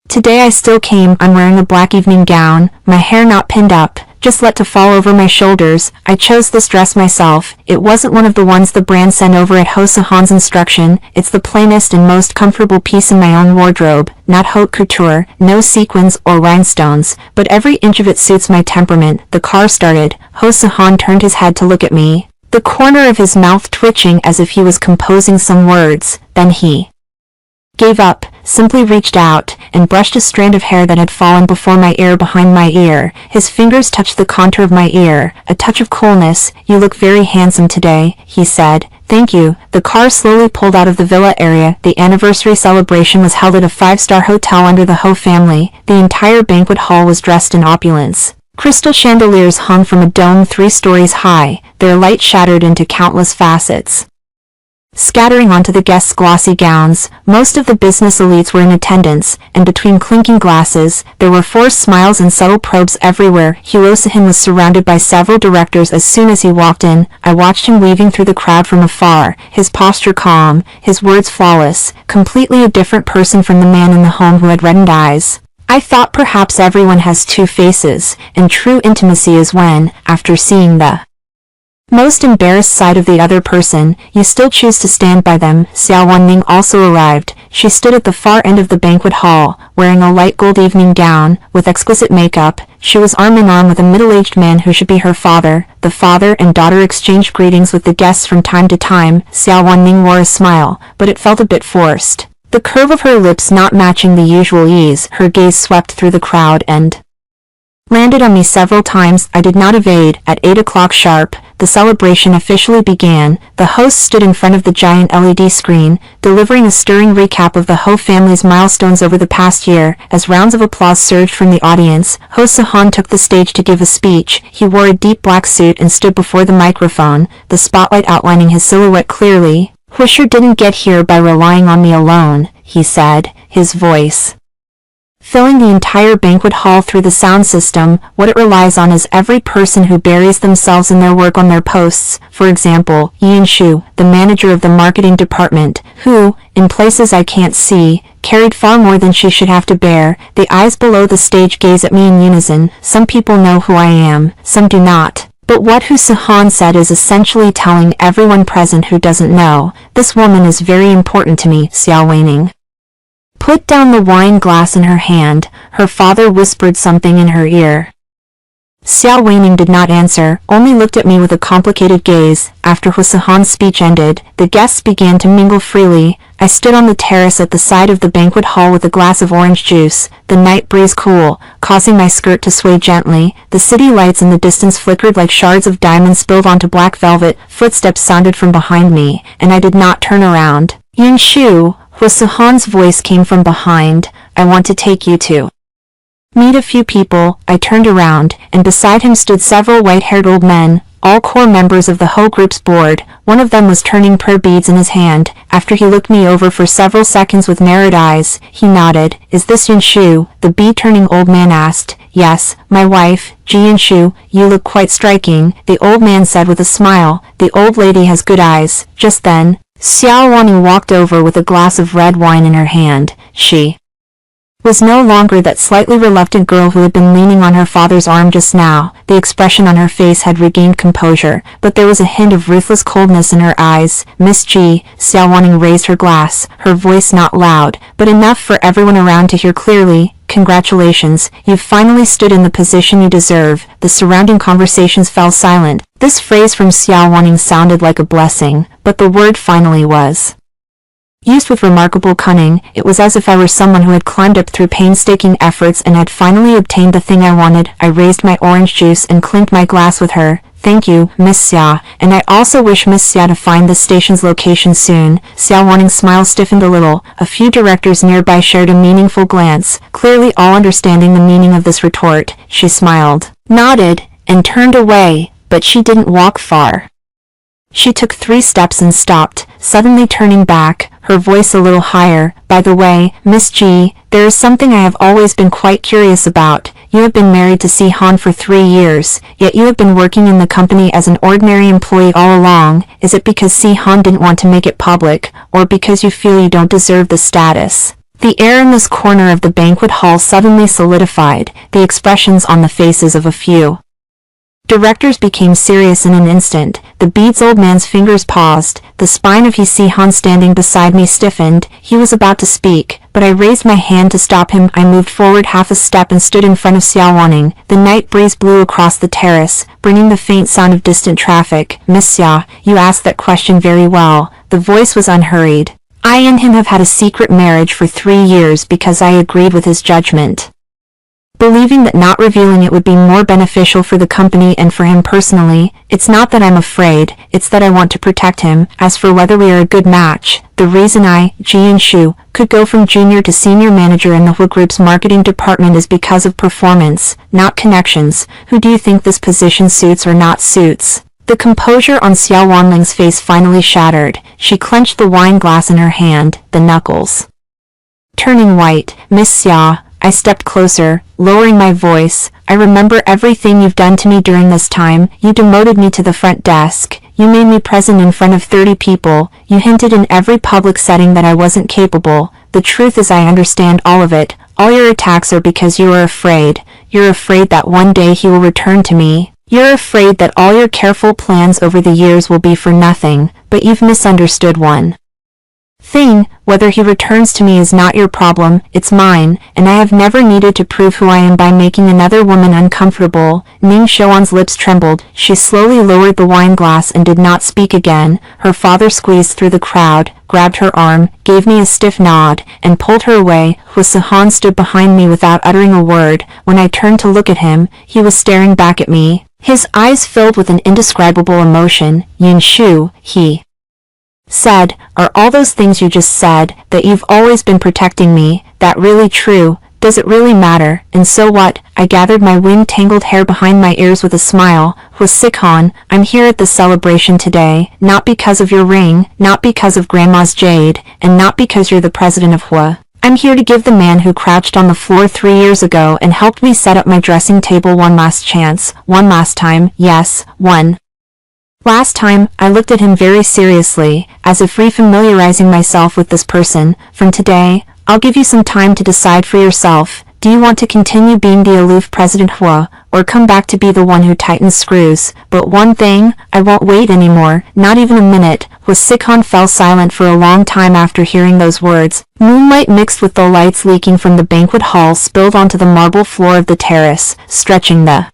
today I still came. I'm wearing a black evening gown, my hair not pinned up, just let to fall over my shoulders. I chose this dress myself. It wasn't one of the ones the brand sent over at Hwee-soo-han's instruction. It's the plainest and most comfortable piece in my own wardrobe, not haute couture, no sequins or rhinestones, but every inch of it suits my temperament. The car started. Hwee-soo-han turned his head to look at me, the corner of his mouth twitching as if he was composing some words. Then he gave up, simply reached out, and brushed a strand of hair that had fallen before my ear behind my ear. His fingers touched the contour of my ear, a touch of coolness. "You look very handsome today," he said. "Thank you." The car slowly pulled out of the villa area. The anniversary celebration was held at a 5-star hotel under the Hwee family. The entire banquet hall was dressed in opulence. Crystal chandeliers hung from a dome 3 stories high, their light shattered into countless facets, scattering onto the guests' glossy gowns. Most of the business elites were in attendance, and between clinking glasses, there were forced smiles and subtle probes everywhere. Hwee-soo-han was surrounded by several directors as soon as he walked in. I watched him weaving through the crowd from afar, his posture calm, his words flawless, completely a different person from the man in the home who had reddened eyes. I thought perhaps everyone has 2 faces, and true intimacy is when, after seeing the most embarrassed side of the other person, you still choose to stand by them. Xiao Wanning also arrived. She stood at the far end of the banquet hall, wearing a light gold evening gown, with exquisite makeup. She was arm in arm with a middle-aged man who should be her father. The father and daughter exchanged greetings with the guests from time to time. Xiao Wanning wore a smile, but it felt a bit forced. The curve of her lips not matching the usual ease. Her gaze swept through the crowd and landed on me several times. I did not evade. At 8 o'clock sharp, the celebration officially began. The host stood in front of the giant LED screen, delivering a stirring recap of the Ho family's milestones over the past year. As rounds of applause surged from the audience, Ho Sehan took the stage to give a speech. He wore a deep black suit and stood before the microphone, the spotlight outlining his silhouette clearly. "Wisher didn't get here by relying on me alone," he said, his voice filling the entire banquet hall through the sound system. "What it relies on is every person who buries themselves in their work on their posts. For example, Yin Shu, the manager of the marketing department, who, in places I can't see, carried far more than she should have to bear." The eyes below the stage gaze at me in unison. Some people know who I am, some do not. But what Hu Sehan said is essentially telling everyone present who doesn't know, "This woman is very important to me." Xiao Wanning put down the wine glass in her hand. Her father whispered something in her ear. Xiao Wanning did not answer, only looked at me with a complicated gaze. After Hu Sehan's speech ended, the guests began to mingle freely. I stood on the terrace at the side of the banquet hall with a glass of orange juice, the night breeze cool, causing my skirt to sway gently. The city lights in the distance flickered like shards of diamonds spilled onto black velvet. Footsteps sounded from behind me, and I did not turn around. "Yin Shu," Hu Sehan's voice came from behind, "I want to take you to meet a few people." I turned around, and beside him stood several white-haired old men, all core members of the Ho Group's board. One of them was turning prayer beads in his hand. After he looked me over for several seconds with narrowed eyes, he nodded. "Is this Yin Shu?" the bead-turning old man asked. "Yes, my wife, Yin Shu. You look quite striking," the old man said with a smile. "The old lady has good eyes." Just then, Xiao Wanning walked over with a glass of red wine in her hand. She was no longer that slightly reluctant girl who had been leaning on her father's arm just now. The expression on her face had regained composure, but there was a hint of ruthless coldness in her eyes. "Miss G," Xiao Wanning raised her glass, her voice not loud, but enough for everyone around to hear clearly. "Congratulations, you've finally stood in the position you deserve." The surrounding conversations fell silent. This phrase from Xiao Wanning sounded like a blessing, but the word finally was used with remarkable cunning. It was as if I were someone who had climbed up through painstaking efforts and had finally obtained the thing I wanted. I raised my orange juice and clinked my glass with her. "Thank you, Miss Xia, and I also wish Miss Xia to find this station's location soon." Xiao Wanning's smile stiffened a little. A few directors nearby shared a meaningful glance, clearly all understanding the meaning of this retort. She smiled, nodded, and turned away, but she didn't walk far. She took 3 steps and stopped, suddenly turning back, her voice a little higher. "By the way, Miss G, there is something I have always been quite curious about. You have been married to Si Han for 3 years, yet you have been working in the company as an ordinary employee all along. Is it because Si Han didn't want to make it public, or because you feel you don't deserve the status?" The air in this corner of the banquet hall suddenly solidified. The expressions on the faces of a few directors became serious in an instant. The bead's old man's fingers paused. The spine of Si Han standing beside me stiffened. He was about to speak, but I raised my hand to stop him. I moved forward half a step and stood in front of Xiao Wanning. The night breeze blew across the terrace, bringing the faint sound of distant traffic. "Miss Xia, you asked that question very well." The voice was unhurried. "I and him have had a secret marriage for 3 years because I agreed with his judgment, believing that not revealing it would be more beneficial for the company and for him personally. It's not that I'm afraid, it's that I want to protect him. As for whether we are a good match, the reason I, Jian Shu, could go from junior to senior manager in the Hu Group's marketing department is because of performance, not connections. Who do you think this position suits or not suits?" The composure on Xiao Wanling's face finally shattered. She clenched the wine glass in her hand, the knuckles turning white. "Miss Xia," I stepped closer, lowering my voice. "I remember everything you've done to me during this time. You demoted me to the front desk. You made me present in front of 30 people. You hinted in every public setting that I wasn't capable. The truth is I understand all of it. All your attacks are because you are afraid. You're afraid that one day he will return to me. You're afraid that all your careful plans over the years will be for nothing, but you've misunderstood one thing. Whether he returns to me is not your problem, it's mine, and I have never needed to prove who I am by making another woman uncomfortable. Ning Xuan's lips trembled. She slowly lowered the wine glass and did not speak again. Her father squeezed through the crowd, grabbed her arm, gave me a stiff nod, and pulled her away. Hu Sihan stood behind me without uttering a word. When I turned to look at him, he was staring back at me, his eyes filled with an indescribable emotion. Yin Shu, he said, are all those things you just said, that you've always been protecting me, that really true? Does it really matter? And so what? I gathered my wind-tangled hair behind my ears with a smile. Was Sikhan, I'm here at the celebration today, not because of your ring, not because of Grandma's jade, and not because you're the president of Hua. I'm here to give the man who crouched on the floor 3 years ago and helped me set up my dressing table one last chance, one last time, yes, one last time. I looked at him very seriously, as if refamiliarizing myself with this person. From today, I'll give you some time to decide for yourself. Do you want to continue being the aloof President Hua, or come back to be the one who tightens screws? But one thing, I won't wait anymore, not even a minute. Was Sikhan fell silent for a long time after hearing those words. Moonlight mixed with the lights leaking from the banquet hall spilled onto the marble floor of the terrace, stretching the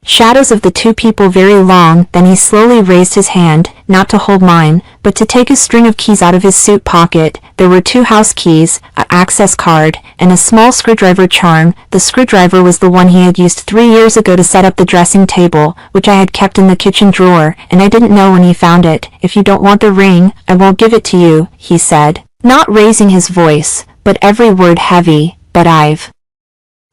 shadows of the two people very long. Then he slowly raised his hand, not to hold mine, but to take a string of keys out of his suit pocket. There were 2 house keys, an access card, and a small screwdriver charm. The screwdriver was the one he had used 3 years ago to set up the dressing table, which I had kept in the kitchen drawer, and I didn't know when he found it. If you don't want the ring, I won't give it to you, he said, not raising his voice, but every word heavy. But I've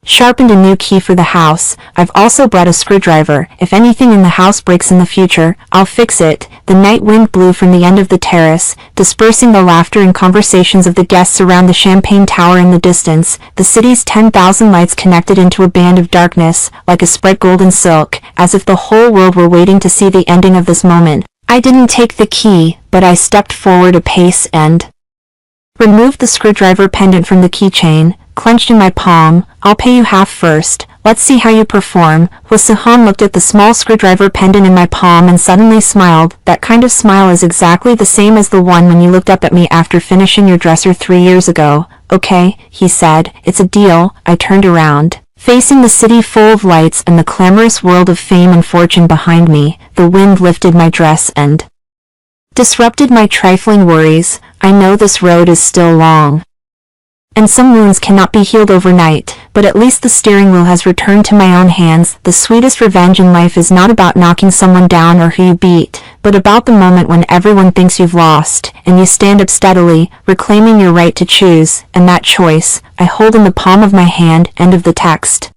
sharpened a new key for the house. I've also brought a screwdriver. If anything in the house breaks in the future, I'll fix it. The night wind blew from the end of the terrace, dispersing the laughter and conversations of the guests around the champagne tower in the distance. The city's 10,000 lights connected into a band of darkness, like a spread golden silk, as if the whole world were waiting to see the ending of this moment. I didn't take the key, but I stepped forward a pace and removed the screwdriver pendant from the keychain, clenched in my palm. I'll pay you half first. Let's see how you perform. Sihan looked at the small screwdriver pendant in my palm and suddenly smiled. That kind of smile is exactly the same as the one when you looked up at me after finishing your dresser 3 years ago. Okay, he said, it's a deal. I turned around, facing the city full of lights and the clamorous world of fame and fortune behind me. The wind lifted my dress and disrupted my trifling worries. I know this road is still long, and some wounds cannot be healed overnight, but at least the steering wheel has returned to my own hands. The sweetest revenge in life is not about knocking someone down or who you beat, but about the moment when everyone thinks you've lost, and you stand up steadily, reclaiming your right to choose, and that choice, I hold in the palm of my hand. End of the text.